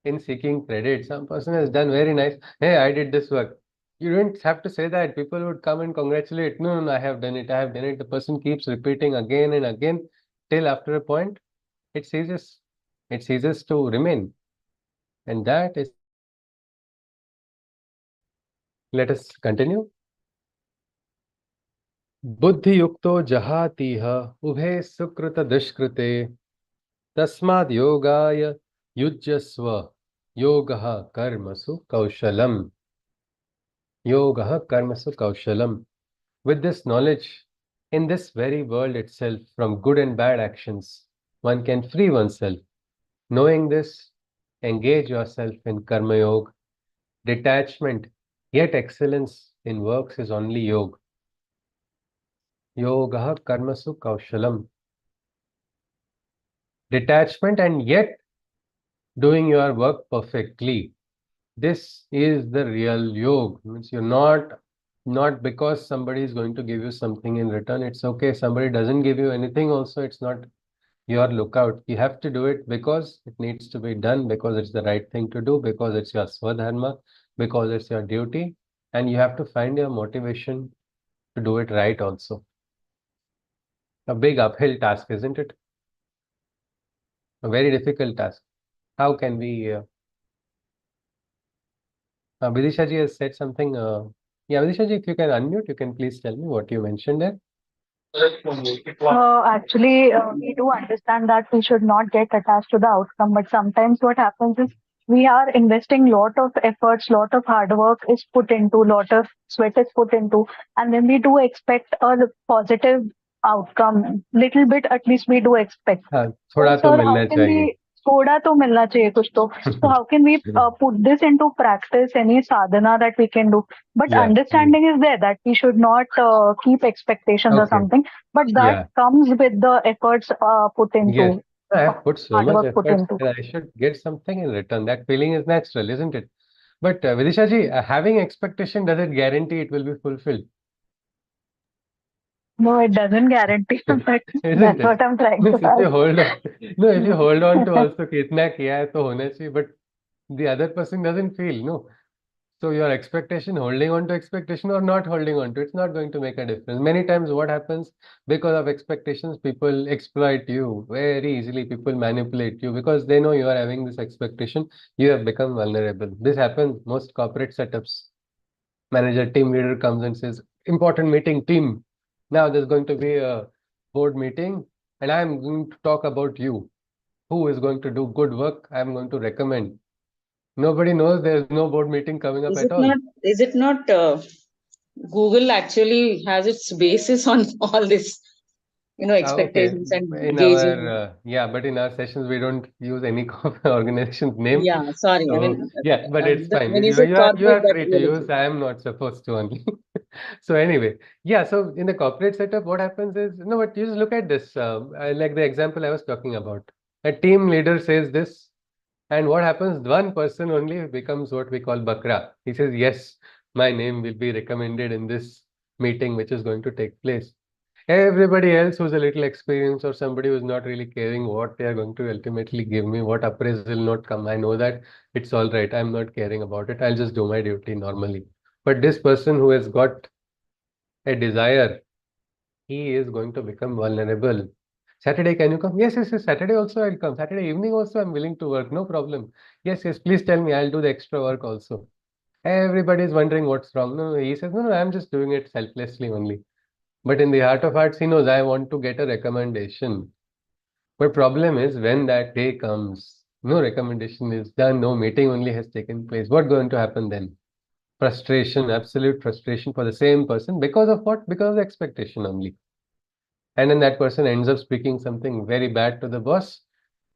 in seeking credit. Some person has done very nice. Hey, I did this work. You don't have to say that. People would come and congratulate. No, no, I have done it. I have done it. The person keeps repeating again and again till after a point, it ceases. It ceases to remain. And that is. Let us continue. Buddhi yukto jahatiha ubhe sukrita dushkrite tasmad yogaya yujyasva yogaha karmasu kaushalam. Yogaha karmasu kaushalam. With this knowledge, in this very world itself, from good and bad actions, one can free oneself. Knowing this, engage yourself in karma yoga. Detachment, yet excellence in works is only yoga. Yogaha karmasu kaushalam. Detachment and yet doing your work perfectly. This is the real yoga. Means you're not because somebody is going to give you something in return. It's okay. Somebody doesn't give you anything also. It's not your lookout. You have to do it because it needs to be done, because it's the right thing to do, because it's your swadharma, because it's your duty. And you have to find your motivation to do it right also. A big uphill task, isn't it? A very difficult task. How can we... Vidisha ji has said something. Yeah, Vidisha ji, if you can unmute, you can please tell me what you mentioned there. Actually, we do understand that we should not get attached to the outcome, but sometimes what happens is we are investing lot of efforts, lot of hard work is put into, lot of sweat is put into, and then we do expect a positive outcome. Little bit, at least we do expect. थोड़ा तो मिलना चाहिए. थोड़ा तो मिलना चाहिए कुछ तो. So how can we put this into practice, any sadhana that we can do? But understanding is there that we should not keep expectations or something, but that comes with the efforts put into. Yes, I have put so much effort that I should get something in return. That feeling is natural, isn't it? But Vidisha ji, having expectation, does it guarantee it will be fulfilled? No, it doesn't guarantee, but that's what I'm trying to say. If you hold on, no, if you hold on to also कि इतना किया है तो होना चाहिए, but the other person doesn't feel, no. So your expectation, holding on to expectation or not holding on to, it's not going to make a difference. Many times what happens, because of expectations, people exploit you very easily. People manipulate you because they know you are having this expectation. You have become vulnerable. This happens most corporate setups. Manager, team leader comes and says, important meeting, team. Now there's going to be a board meeting and I'm going to talk about you. Who is going to do good work? I'm going to recommend. Nobody knows. There's no board meeting coming up Is at it all. not, Google actually has its basis on all this, Okay. expectations and In gauging. our but in our sessions we don't use any organization's name. Yeah, sorry. I So mean, yeah, but it's fine. when you You say you are corporate, that free to really. use. I am not supposed to only. So anyway, yeah. So in the corporate setup, what happens is but you just look at this. Like the example I was talking about. A team leader says this, and what happens? One person only becomes what we call Bakra. He says, yes, my name will be recommended in this meeting which is going to take place. Everybody else who's a little experienced or somebody who's not really caring what they are going to ultimately give me, what appraisal will not come. I know that it's all right. I'm not caring about it. I'll just do my duty normally. But this person who has got a desire, he is going to become vulnerable. Saturday, can you come? Yes, yes, yes. Saturday also I'll come. Saturday evening also I'm willing to work. No problem. Yes, yes. Please tell me. I'll do the extra work also. Everybody is wondering what's wrong. No, he says, no, I'm just doing it selflessly only. But in the heart of hearts, he knows I want to get a recommendation. But problem is when that day comes, no recommendation is done, no meeting only has taken place. What's going to happen then? Frustration, absolute frustration for the same person. Because of what? Because of expectation only. And then that person ends up speaking something very bad to the boss.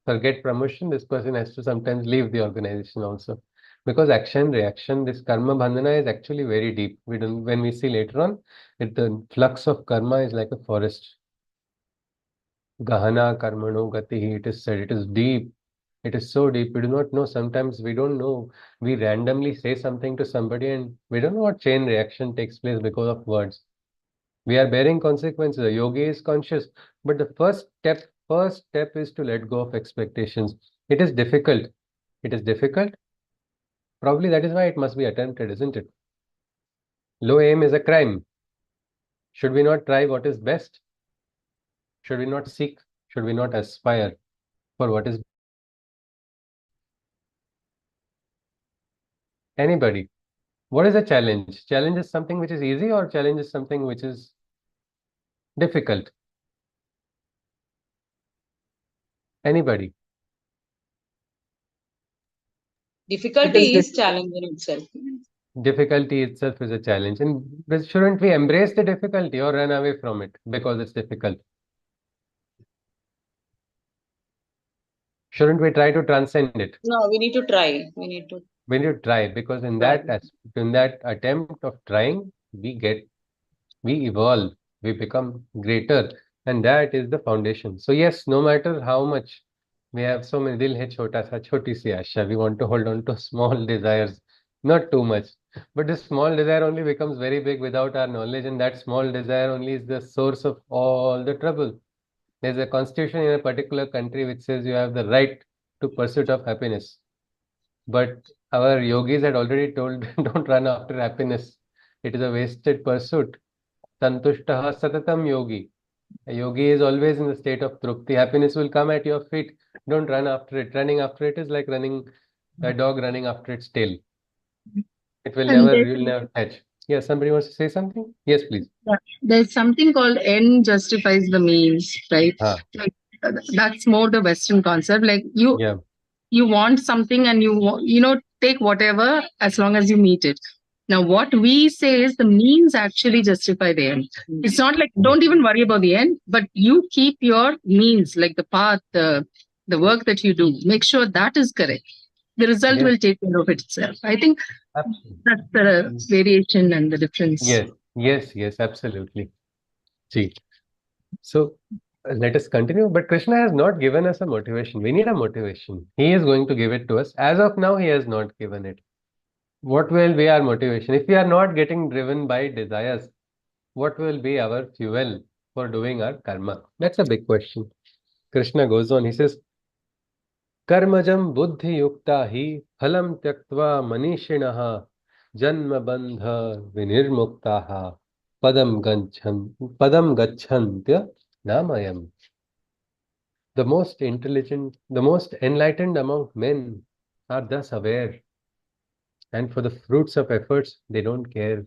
Forget promotion, this person has to sometimes leave the organization also. Because action, reaction, this karma bandhana is actually very deep. When we see later on, the flux of karma is like a forest. Gahana karmano gatihi, it is said, it is deep. It is so deep. We do not know. Sometimes we don't know. We randomly say something to somebody and we don't know what chain reaction takes place because of words. We are bearing consequences. A yogi is conscious. But the first step is to let go of expectations. It is difficult. It is difficult. Probably that is why it must be attempted, isn't it? Low aim is a crime. Should we not try what is best? Should we not seek? Should we not aspire for what is anybody? What is a challenge? Challenge is something which is easy or challenge is something which is difficult? Anybody? Difficulty is challenge in itself. Difficulty itself is a challenge. And shouldn't we embrace the difficulty or run away from it because it's difficult? Shouldn't we try to transcend it? No, we need to try. We need to try, because in try. that attempt of trying, we evolve, we become greater, and that is the foundation. So yes, no matter how much we have so many dil hai chota sa, choti si asha, we want to hold on to small desires, not too much. But this small desire only becomes very big without our knowledge, and that small desire only is the source of all the trouble. There's a constitution in a particular country which says you have the right to pursuit of happiness. But our yogis had already told, don't run after happiness. It is a wasted pursuit. Santushtaha satatam yogi. A yogi is always in the state of trupti. Happiness will come at your feet. Don't run after it. Running after it is like a dog running after its tail. It will you'll never catch. Yes, somebody wants to say something? Yes, please. There's something called end justifies the means, right? Like, that's more the Western concept. Like you want something and you take whatever as long as you meet it. Now, what we say is the means actually justify the end. It's not like don't even worry about the end, but you keep your means, like the path, the work that you do, make sure that is correct. The result will take care of itself. I think that's the variation and the difference. Yes, absolutely. See, so let us continue. But Krishna has not given us a motivation. We need a motivation. He is going to give it to us. As of now, he has not given it. What will be our motivation? If we are not getting driven by desires, what will be our fuel for doing our karma? That's a big question. Krishna goes on. He says, Karmajam buddhi yukta hi phalam tyaktva manishinaha janma bandha vinirmuktaha padam gacchantya namayam. The most intelligent, the most enlightened among men are thus aware, and for the fruits of efforts they don't care.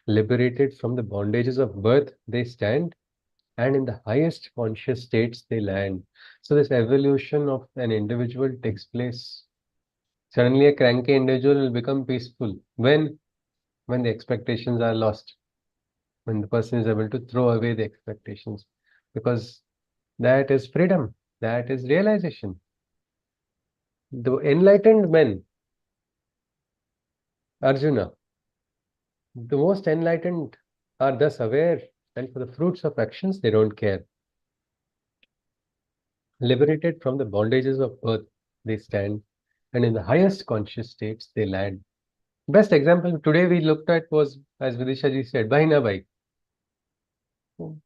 Liberated from the bondages of birth, they stand, and in the highest conscious states they land. So this evolution of an individual takes place Suddenly a cranky individual will become peaceful. When the expectations are lost. When the person is able to throw away the expectations. Because that is freedom. That is realization. The enlightened men, Arjuna, the most enlightened are thus aware, and for the fruits of actions, they don't care. Liberated from the bondages of earth, they stand, and in the highest conscious states, they land. Best example today we looked at was, as Vidisha ji said, Bahinabai.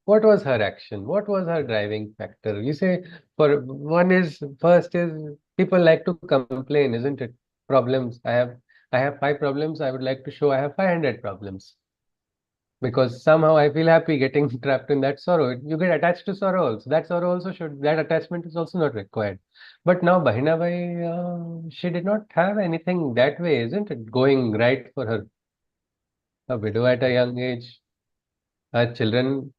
What was her action? What was her driving factor? You say, for one is, first is, people like to complain, isn't it? Problems. I have 5 problems. I would like to show I have 500 problems. Because somehow I feel happy getting trapped in that sorrow. You get attached to sorrow also. That sorrow also that attachment is also not required. But now Bahinabai, she did not have anything that way, isn't it? Going right for her. A widow at a young age. Her children,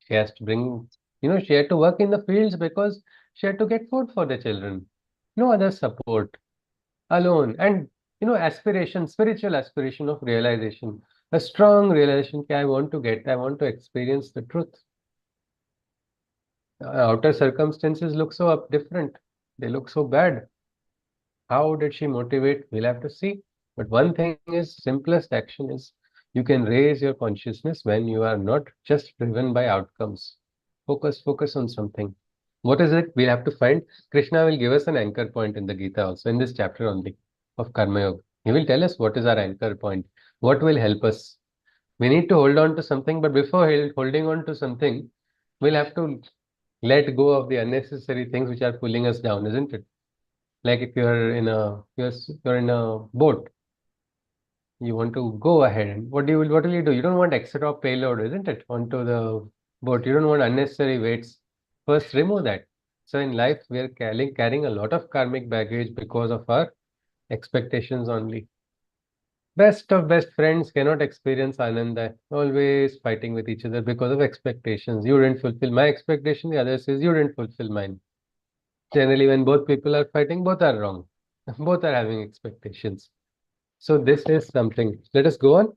she has to bring, she had to work in the fields because she had to get food for the children. No other support. Alone. And, aspiration, spiritual aspiration of realization. A strong realization that I want to experience the truth. Outer circumstances look so different. They look so bad. How did she motivate? We'll have to see. But one thing is, simplest action is, you can raise your consciousness when you are not just driven by outcomes. Focus on something. What is it? We'll have to find. Krishna will give us an anchor point in the Gita also, in this chapter only of Karma Yoga. He will tell us what is our anchor point. What will help us? We need to hold on to something, but before holding on to something, we'll have to let go of the unnecessary things which are pulling us down, isn't it? Like if you're in a boat, you want to go ahead, and what will you do? You don't want extra payload, isn't it, onto the boat? You don't want unnecessary weights. First, remove that. So in life, we are carrying a lot of karmic baggage because of our expectations only. Best of best friends cannot experience Ananda, always fighting with each other because of expectations. You didn't fulfill my expectation, the other says you didn't fulfill mine. Generally, when both people are fighting, both are wrong. Both are having expectations. So this is something. Let us go on.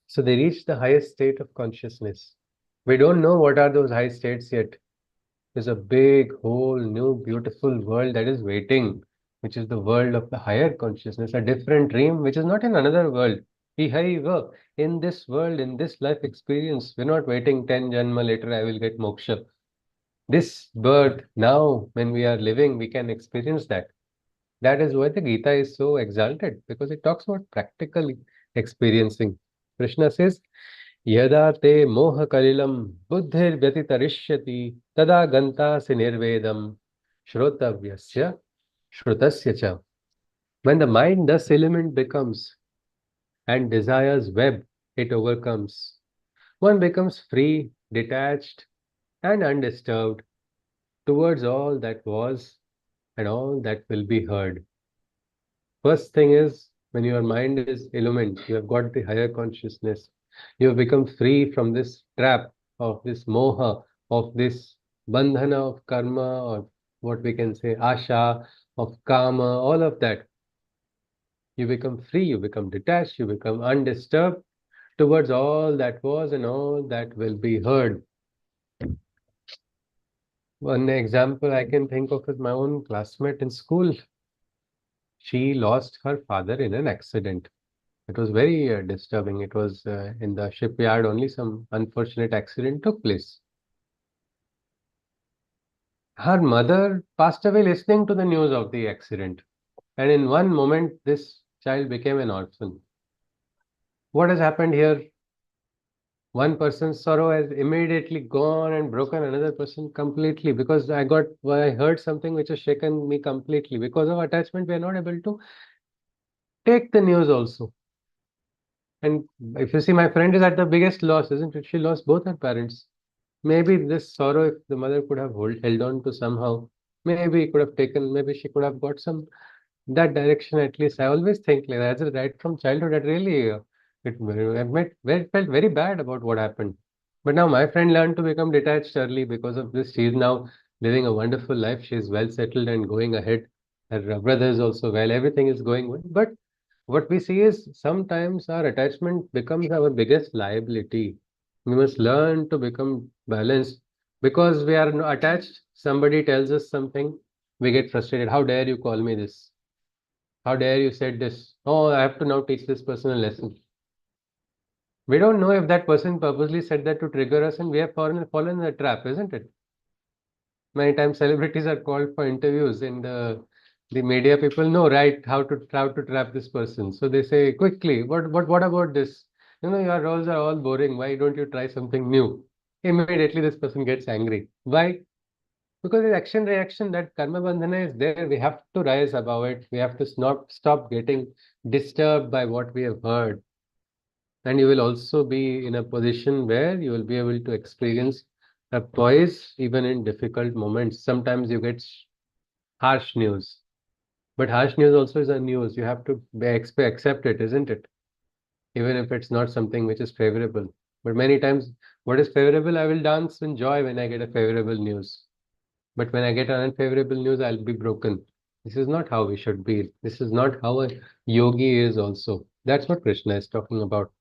So they reach the highest state of consciousness. We don't know what are those high states yet. There's a big, whole new, beautiful world that is waiting, which is the world of the higher consciousness, a different dream, which is not in another world. Ihaiva, in this world, in this life experience, we're not waiting 10 janma later, I will get moksha. This birth, now, when we are living, we can experience that. That is why the Gita is so exalted, because it talks about practically experiencing. Krishna says, Yada te moha kalilam buddhir vyatitarishyati tada gantasi nirvedam shrotavyasya shrutasya cha. When the mind thus element becomes and desires web, it overcomes. One becomes free, detached, and undisturbed towards all that was and all that will be heard. First thing is, when your mind is illumined, you have got the higher consciousness. You have become free from this trap of this moha, of this bandhana of karma, or what we can say, asha, of kama, all of that. You become free, you become detached, you become undisturbed towards all that was and all that will be heard. One example I can think of is my own classmate in school. She lost her father in an accident. It was very disturbing. It was in the shipyard, only some unfortunate accident took place. Her mother passed away listening to the news of the accident. And in one moment, this child became an orphan. What has happened here? One person's sorrow has immediately gone and broken another person completely, because I heard something which has shaken me completely. Because of attachment, we are not able to take the news also. And if you see, my friend is at the biggest loss, isn't it? She lost both her parents. Maybe this sorrow, if the mother could have held on to somehow, maybe she could have got some, that direction at least. I always think like that. That's right from childhood. That really, felt very bad about what happened. But now my friend learned to become detached early because of this. She is now living a wonderful life. She is well settled and going ahead. her brother is also well, everything is going well. But what we see is sometimes our attachment becomes our biggest liability. We must learn to become balanced because we are attached. Somebody tells us something, we get frustrated. How dare you call me this? How dare you said this? Oh, I have to now teach this person a lesson. We don't know if that person purposely said that to trigger us, and we have fallen in a trap, isn't it? Many times celebrities are called for interviews, and the media people know right how to trap this person. So they say quickly, what about this? Your roles are all boring. Why don't you try something new? Immediately this person gets angry. Why? Because the action reaction, that karma bandhana is there. We have to rise above it. We have to not stop getting disturbed by what we have heard. And you will also be in a position where you will be able to experience a poise even in difficult moments. Sometimes you get harsh news, but harsh news also is a news. You have to accept it, isn't it? Even if it's not something which is favorable. But many times, what is favorable, I will dance in joy when I get a favorable news. But when I get an unfavorable news, I'll be broken. This is not how we should be. This is not how a yogi is also. That's what Krishna is talking about.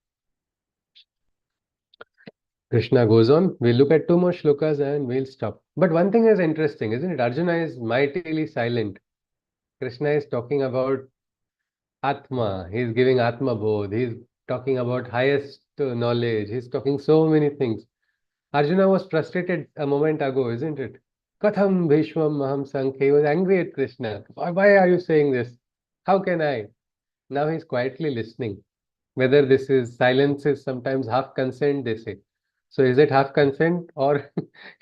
Krishna goes on. We'll look at 2 more shlokas and we'll stop. But one thing is interesting, isn't it? Arjuna is mightily silent. Krishna is talking about Atma. He's giving Atma Bodh. He's talking about highest knowledge. He's talking so many things. Arjuna was frustrated a moment ago, isn't it? Katham Bhishwam Maham Sankhya. He was angry at Krishna. Why are you saying this? How can I? Now he's quietly listening. Whether this is silence is sometimes half consent, they say. So is it half consent or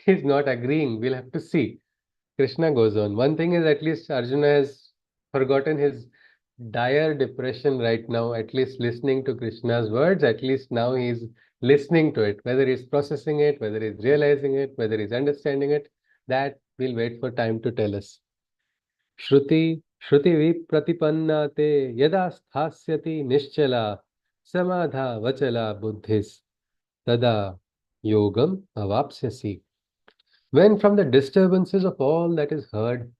he's not agreeing? We'll have to see. Krishna goes on. One thing is, at least Arjuna has forgotten his dire depression right now, at least listening to Krishna's words. At least now he's listening to it. Whether he's processing it, whether he's realizing it, whether he's understanding it, that we'll wait for time to tell us. Shruti vipratipanna te yada sthasyati nischala samadha vachala buddhis tada yogam avapsyasi. When from the disturbances of all that is heard,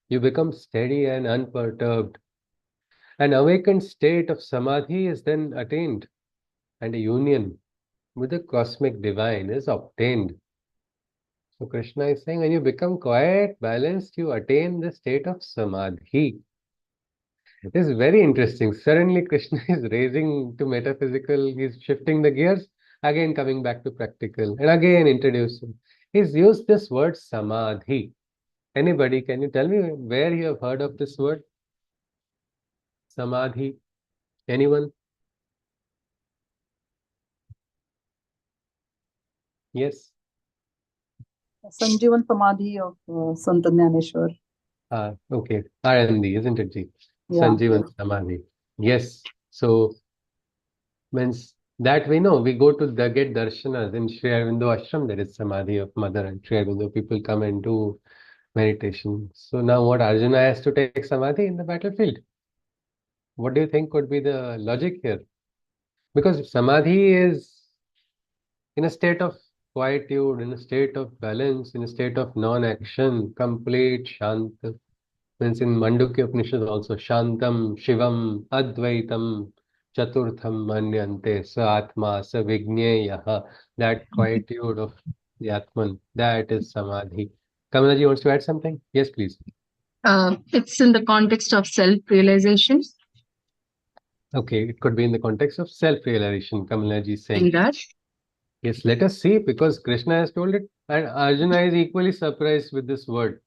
you become steady and unperturbed, an awakened state of samadhi is then attained, and a union with the cosmic divine is obtained. So Krishna is saying, when you become quiet, balanced, you attain the state of samadhi. It is very interesting. Suddenly Krishna is raising to metaphysical, he's shifting the gears, again coming back to practical, and again introducing. He's used this word samadhi. Anybody, can you tell me where you have heard of this word? Samadhi. Anyone? Yes. Sanjeevan Samadhi of Sant Jnaneshwar. Okay. Arandi, isn't it, Ji? Yeah, Sanjeevan Samadhi. Yes. So, means that we know, we go to get darshanas in Sri Aurobindo Ashram, there is Samadhi of Mother, and Sri Aurobindo people come and do meditation. So now what, Arjuna has to take Samadhi in the battlefield? What do you think could be the logic here? Because Samadhi is in a state of quietude, in a state of balance, in a state of non-action, complete Shanta. Means in Mandukya Upanishad also, Shantam, Shivam, Advaitam, Chaturtham Manyante, Sa Atma, Sa Vigneyaha. That quietude of the Atman, that is Samadhi. Kamalaji wants to add something? Yes, please. It's in the context of self-realization. Okay, it could be in the context of self-realization, Kamalaji is saying. In that. Yes, let us see, because Krishna has told it, and Arjuna is equally surprised with this word.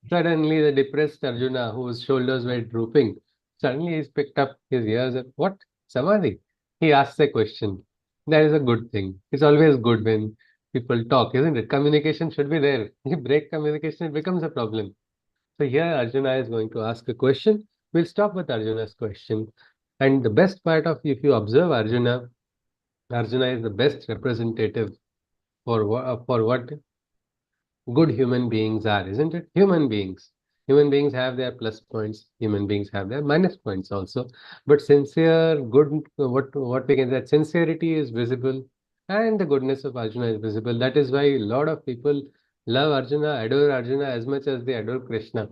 Suddenly, the depressed Arjuna, whose shoulders were drooping, suddenly he's picked up his ears and, what? Samadhi? He asks a question. That is a good thing. It's always good when people talk, isn't it? Communication should be there. You break communication, it becomes a problem. So here Arjuna is going to ask a question. We'll stop with Arjuna's question. And the best part of, if you observe Arjuna is the best representative for what good human beings are, isn't it? Human beings have their plus points. Human beings have their minus points also. But sincere, good, what we can say, that sincerity is visible, and the goodness of Arjuna is visible. That is why a lot of people love Arjuna, adore Arjuna as much as they adore Krishna.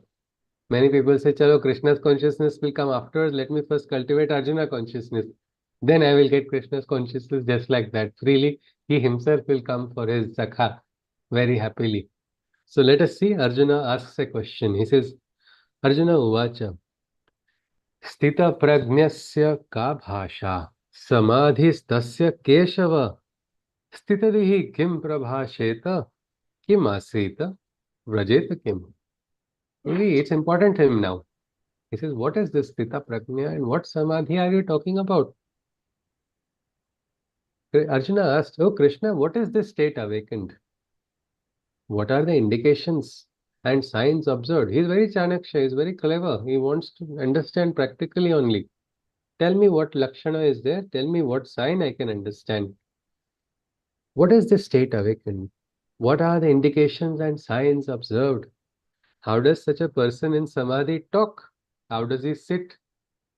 Many people say, Chalo, Krishna's consciousness will come afterwards. Let me first cultivate Arjuna consciousness. Then I will get Krishna's consciousness just like that. Freely, he himself will come for his Sakha very happily. So let us see. Arjuna asks a question. He says, Arjuna Uvacha, Sthita Pragnasya ka bhasha, Samadhistasya Keshava, Sthitadihi kim prabhasheta, kim asita, vrajeta kim. Really, it's important to him now. He says, what is this Sthita Prajna and what Samadhi are you talking about? Arjuna asked, oh Krishna, what is this state awakened? What are the indications and signs observed? He's very Chanaksha, he's very clever. He wants to understand practically only. Tell me what Lakshana is there. Tell me what sign I can understand. What is this state awakened? What are the indications and signs observed? How does such a person in Samadhi talk? How does he sit?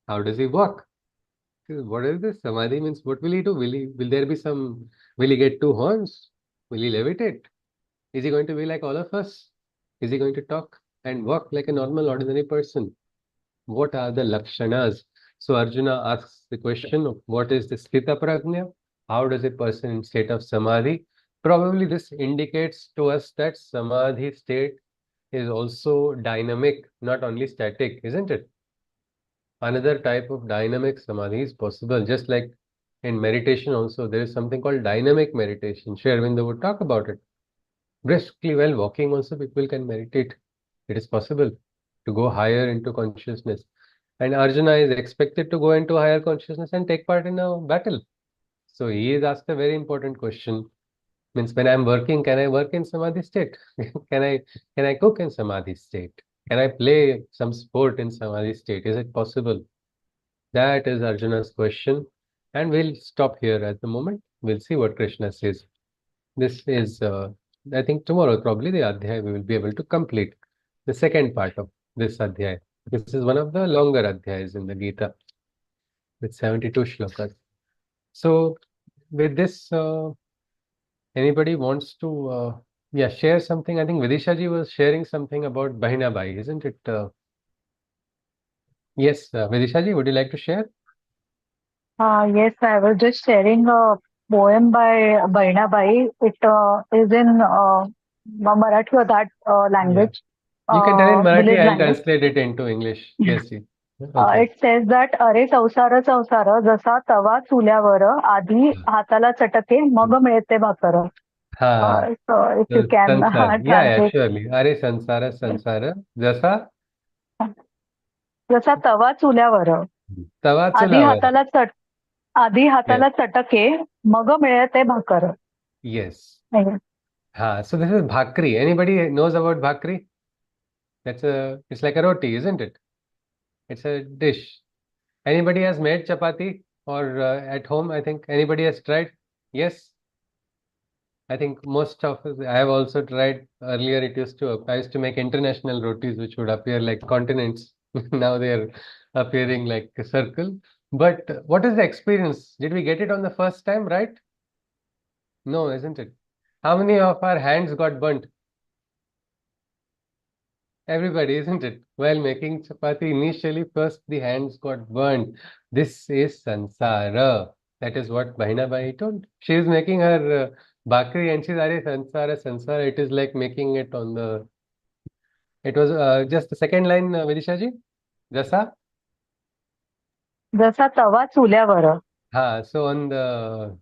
How does he walk? What is this? Samadhi means what will he do? Will there be some, will he get two horns? Will he levitate? Is he going to be like all of us? Is he going to talk and walk like a normal, ordinary person? What are the lakshanas? So Arjuna asks the question of what is the sthita prajna? How does a person in state of samadhi? Probably this indicates to us that samadhi state is also dynamic, not only static, isn't it? Another type of dynamic samadhi is possible, just like in meditation also, there is something called dynamic meditation. Sri Aurobindo would talk about it. Briskly while walking also people can meditate. It is possible to go higher into consciousness. And Arjuna is expected to go into higher consciousness and take part in a battle. So he is asked a very important question. Means when I'm working, can I work in samadhi state? Can I cook in samadhi state? Can I play some sport in samadhi state? Is it possible? That is Arjuna's question. And we'll stop here at the moment. We'll see what Krishna says. This is, I think tomorrow probably the Adhyaya we will be able to complete the second part of this Adhyaya. This is one of the longer Adhyayas in the Gita with 72 shlokas. So with this, anybody wants to share something? I think Vidisha ji was sharing something about Bahina Bai, isn't it? Yes, Vidisha ji, would you like to share? Yes, I was just sharing a poem by Bahina Bai. It is in Marathi or that language. You can tell in Marathi, village I'll language. translate it into English. Yes, yes. Okay. It says that अरे संसार संसार जसा तवा चुल्यावर आधी हाताला चटके मग मिळते भाकर. हाँ, So if तो you can संसार, yeah, translate. surely. अरे संसार संसार जसा जसा तवा चुल्यावर तवा आधी चुलावर. हाताला चटके मग मिळते Bhaker. Yes. Okay. So this is bhakri. Anybody knows about bhakri? It's like a roti, isn't it? It's a dish. Anybody has made chapati or at home? I think anybody has tried? Yes. I think most of us, I have also tried earlier. I used to make international rotis which would appear like continents. Now they are appearing like a circle. But what is the experience? Did we get it on the first time, right? No, isn't it? How many of our hands got burnt? Everybody, isn't it? While making chapati, initially first the hands got burnt. This is sansara. That is what Bahina Bai told. She is making her bakri and she's Are sansara, sansara. It is like making it on the. It was just the second line, Vidisha ji. Jasa? जसा तवा चुल्यावर. So on the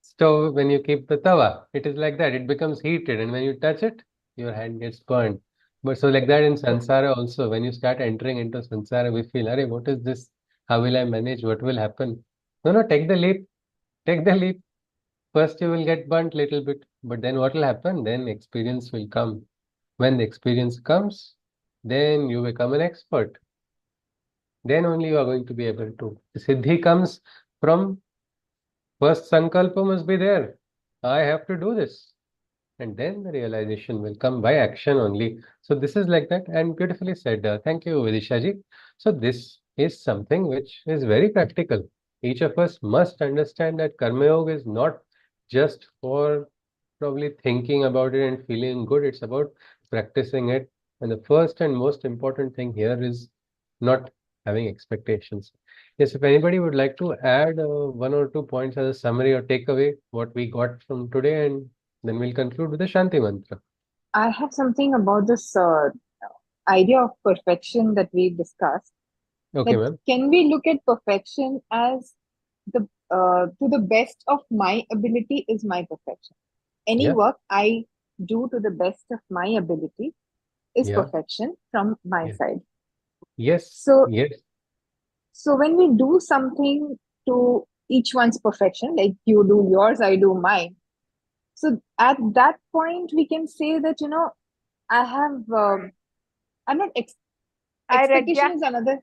stove, when you keep the tawa, it is like that. It becomes heated, and when you touch it, your hand gets burned. But so like that in sansara also, when you start entering into sansara, we feel, Arey, what is this? How will I manage? What will happen? No, take the leap. Take the leap. First you will get burnt little bit, but then what will happen? Then experience will come. When the experience comes, then you become an expert. Then only you are going to be able to. The siddhi comes from first sankalpa must be there. I have to do this. And then the realization will come by action only. So this is like that, and beautifully said. Thank you, Vidisha ji. So this is something which is very practical. Each of us must understand that Karma Yoga is not just for probably thinking about it and feeling good. It's about practicing it And the first and most important thing here is not having expectations. Yes, if anybody would like to add 1 or 2 points as a summary or takeaway, what we got from today, and then we'll conclude with the Shanti Mantra. I have something about this idea of perfection that we discussed. Okay, That ma'am. can we look at perfection as the to the best of my ability is my perfection. Any Yeah. work I do to the best of my ability is Yeah. perfection from my Yeah. side. Yes. So Yes. so when we do something to each one's perfection, like you do yours, I do mine. So at that point, we can say that, I have, I'm not, I expectation reject. is another,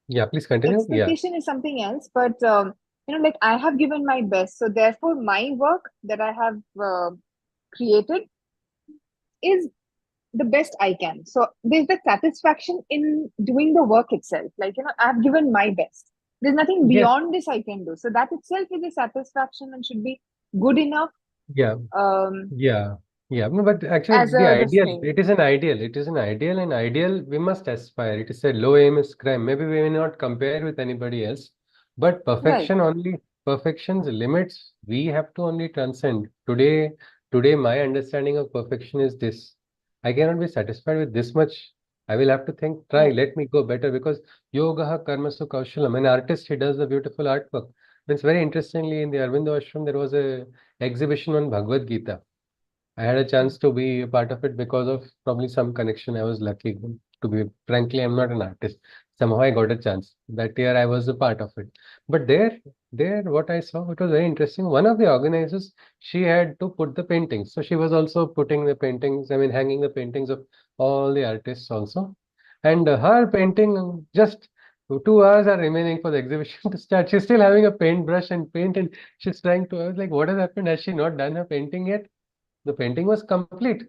Yeah, please continue. Yeah. expectation is something else, but, like I have given my best. So therefore, my work that I have created is the best I can. So there's the satisfaction in doing the work itself. Like, I've given my best. There's nothing Yes. beyond this I can do. So that itself is a satisfaction and should be good enough. Yeah. Yeah. Yeah. No, but actually, As the a this ideal, thing. it is an ideal. It is an ideal, and ideal we must aspire. It is said low aim is crime. Maybe we may not compare with anybody else, but perfection only, perfection's limits, we have to only transcend. Today, my understanding of perfection is this. I cannot be satisfied with this much. I will have to think, try, let me go better, because yoga karmasu kaushalam, an artist, he does the beautiful artwork. It's very interestingly in the Aurobindo Ashram, there was a exhibition on Bhagavad Gita. I had a chance to be a part of it because of probably some connection. I was lucky. To be frankly, I'm not an artist. Somehow I got a chance. That year I was a part of it. But there, what I saw, it was very interesting. One of the organizers, she had to put the paintings. So she was also putting the paintings, I mean, hanging the paintings of all the artists also. And her painting, just 2 hours are remaining for the exhibition to start. She's still having a paintbrush and paint, and she's trying to, I was like, what has happened? Has she not done her painting yet? The painting was complete,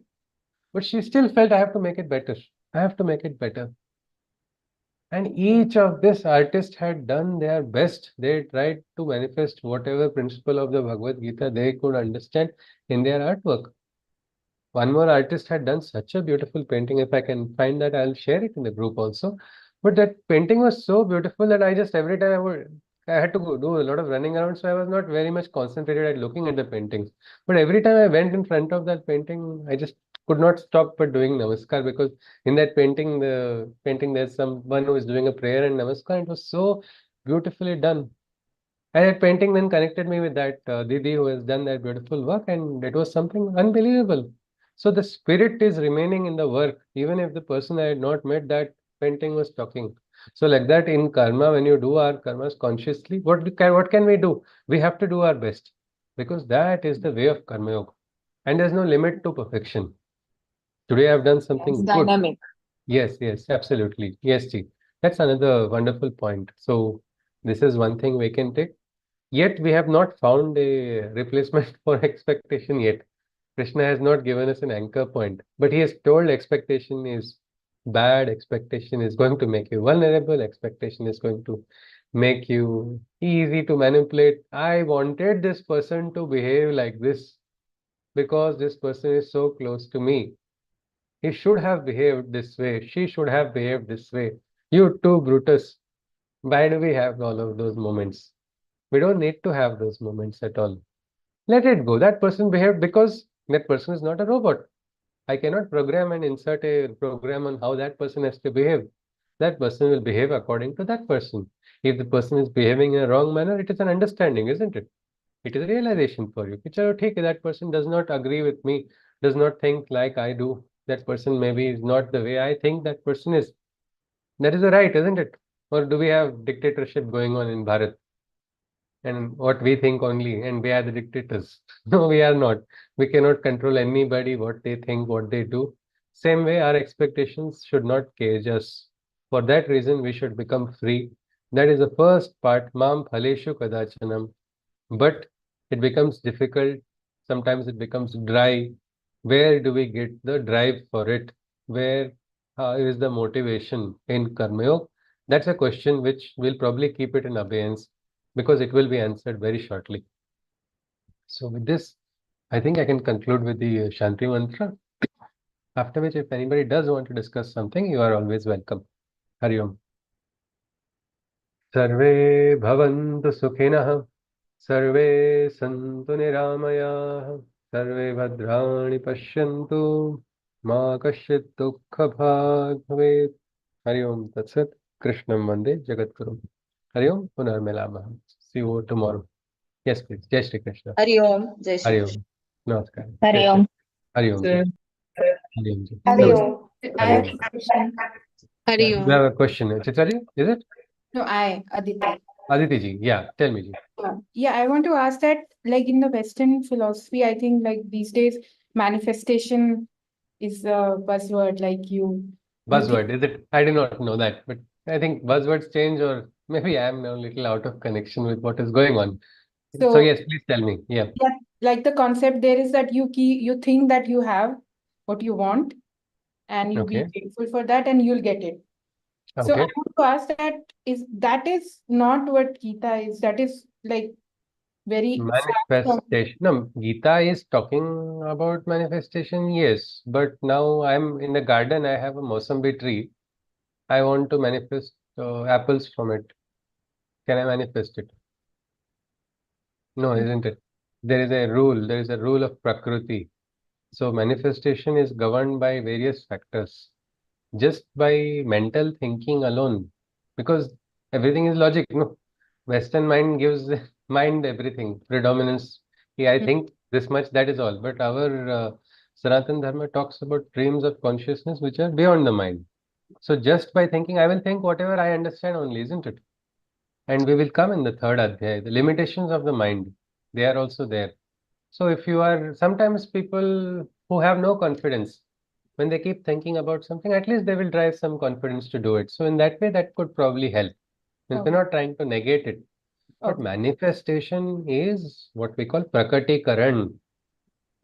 but she still felt I have to make it better. I have to make it better. And each of this artist had done their best. They tried to manifest whatever principle of the Bhagavad Gita they could understand in their artwork. One more artist had done such a beautiful painting. If I can find that, I'll share it in the group also. But that painting was so beautiful that I just every time I had to do a lot of running around, so I was not very much concentrated at looking at the paintings. But every time I went in front of that painting, I just could not stop but doing namaskar, because in that painting, there's someone who is doing a prayer and namaskar. It was so beautifully done. And that painting then connected me with that Didi who has done that beautiful work, and it was something unbelievable. So the spirit is remaining in the work, even if the person I had not met, that painting was talking. So like that in karma, when you do our karmas consciously, what can we do? We have to do our best, because that is the way of karma yoga. And there's no limit to perfection. Today I've done something It's good. dynamic. Yes, absolutely. Yes, G. That's another wonderful point. So this is one thing we can take. Yet we have not found a replacement for expectation yet. Krishna has not given us an anchor point, but he has told expectation is bad, expectation is going to make you vulnerable, expectation is going to make you easy to manipulate. I wanted this person to behave like this because this person is so close to me. He should have behaved this way. She should have behaved this way. You too, Brutus. Why do we have all of those moments? We don't need to have those moments at all. Let it go. That person behaved because that person is not a robot. I cannot program and insert a program on how that person has to behave. That person will behave according to that person. If the person is behaving in a wrong manner, it is an understanding, isn't it? It is a realization for you. Chalo, theek hai, that person does not agree with me, does not think like I do. That person maybe is not the way I think that person is. That is a right, isn't it? Or do we have dictatorship going on in Bharat? And what we think only, and we are the dictators. No, we are not. We cannot control anybody, what they think, what they do. Same way, our expectations should not cage us. For that reason, we should become free. That is the first part, mam phaleshu kadachanam. But it becomes difficult. Sometimes it becomes dry. Where do we get the drive for it? Where is the motivation in Karma Yoga? That's a question which we'll probably keep it in abeyance, because it will be answered very shortly. So with this, I think I can conclude with the Shanti Mantra. After which, if anybody does want to discuss something, you are always welcome. Hari Om. Sarve bhavantu sukhinah, sarve santu niramayah, sarve bhadrani pashyantu, ma kasyit dukkha bhag bhavet. Hari Om Tat Sat. Krishnam Vande Jagadguru. Hari Om Punar Milamah. See you tomorrow. Yes, please. Jai Shri Krishna. Hari Om. Jai Shri Hari Krishna. Om. Namaskar. Hari Jai Shri- Om. Hari Om. Sir. Hari Om. Hari Namaskar. Om. Hari Om. Hari You Om. have a question, Chitali? Is it? No, Aditi. Aditi ji. Yeah, tell me ji. Yeah, I want to ask that, like in the Western philosophy, I think like these days, manifestation is a buzzword. Like you Buzzword, is it? I did not know that, but I think buzzwords change, or maybe I am a little out of connection with what is going on. So So yes, please tell me. Yeah. yeah, like the concept there is that you think that you have what you want, and you be Okay. grateful for that, and you'll get it. So I Okay. want to ask that is not what Gita is. That is like very far from. Manifestation. No, Gita is talking about manifestation, yes. But now I'm in the garden, I have a Mossambi tree. I want to manifest apples from it. Can I manifest it? No, isn't it? There is a rule of Prakriti. So manifestation is governed by various factors. Just by mental thinking alone, because everything is logic, no? Western mind gives mind everything, predominance. Yeah, I think this much, that is all. But our Sanatana Dharma talks about streams of consciousness which are beyond the mind. So just by thinking, I will think whatever I understand only, isn't it? And we will come in the third adhyaya, the limitations of the mind, they are also there. So if you are, sometimes people who have no confidence, when they keep thinking about something, at least they will drive some confidence to do it. So in that way, that could probably help. Means we're not trying to negate it. But Okay. manifestation is what we call prakatikaran.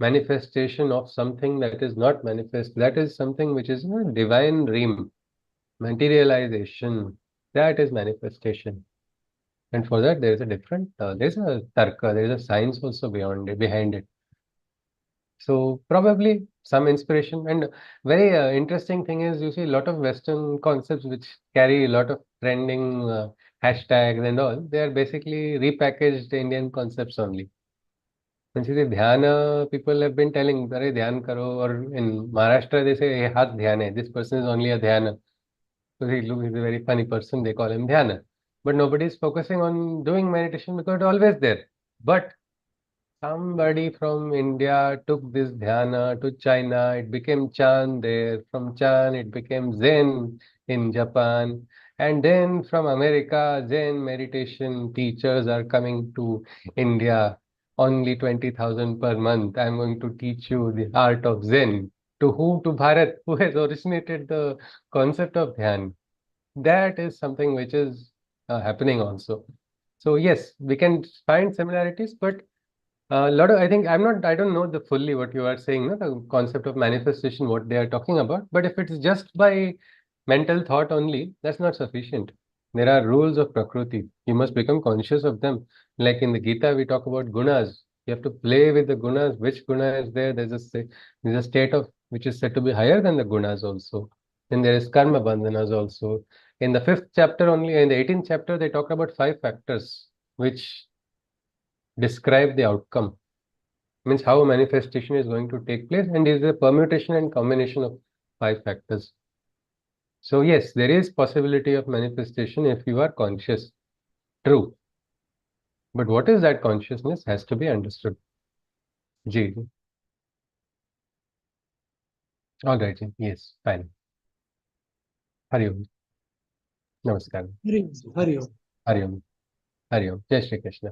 Manifestation of something that is not manifest. That is something which is a divine dream. Materialization. That is manifestation. And for that, there is a different, there's a tarka, there is a science also beyond it, behind it. So probably some inspiration. And very interesting thing is, you see a lot of Western concepts which carry a lot of trending hashtags and all. They are basically repackaged Indian concepts only. And you see, dhyana, people have been telling, "Arey dhyan karo," or in Maharashtra they say, "Hey, hath dhyan hai. This person is only a dhyana." So he's a very funny person. They call him dhyana. But nobody is focusing on doing meditation because it's always there. But somebody from India took this dhyana to China. It became Chan there. From Chan, it became Zen in Japan. And then from America, Zen meditation teachers are coming to India. Only 20,000 per month. I'm going to teach you the art of Zen. To who? To Bharat, who has originated the concept of dhyan. That is something which is happening also. So yes, we can find similarities, but a lot of, I think I don't know the fully what you are saying, no? The concept of manifestation, what they are talking about. But if it's just by mental thought only, that's not sufficient. There are rules of Prakriti. You must become conscious of them. Like in the Gita, we talk about gunas. You have to play with the gunas. Which guna is there? There's a state of which is said to be higher than the gunas also. Then there is karma bandhanas also. In the 5th chapter only, in the 18th chapter, they talk about 5 factors which describe the outcome. Means how a manifestation is going to take place, and is a permutation and combination of 5 factors. So yes, there is possibility of manifestation if you are conscious. True. But what is that consciousness has to be understood. Ji. All right. Ji. Yes, fine. Hari Om. Namaskar. Hari Om. Hari Om. Hari Om. Jai Shri Krishna.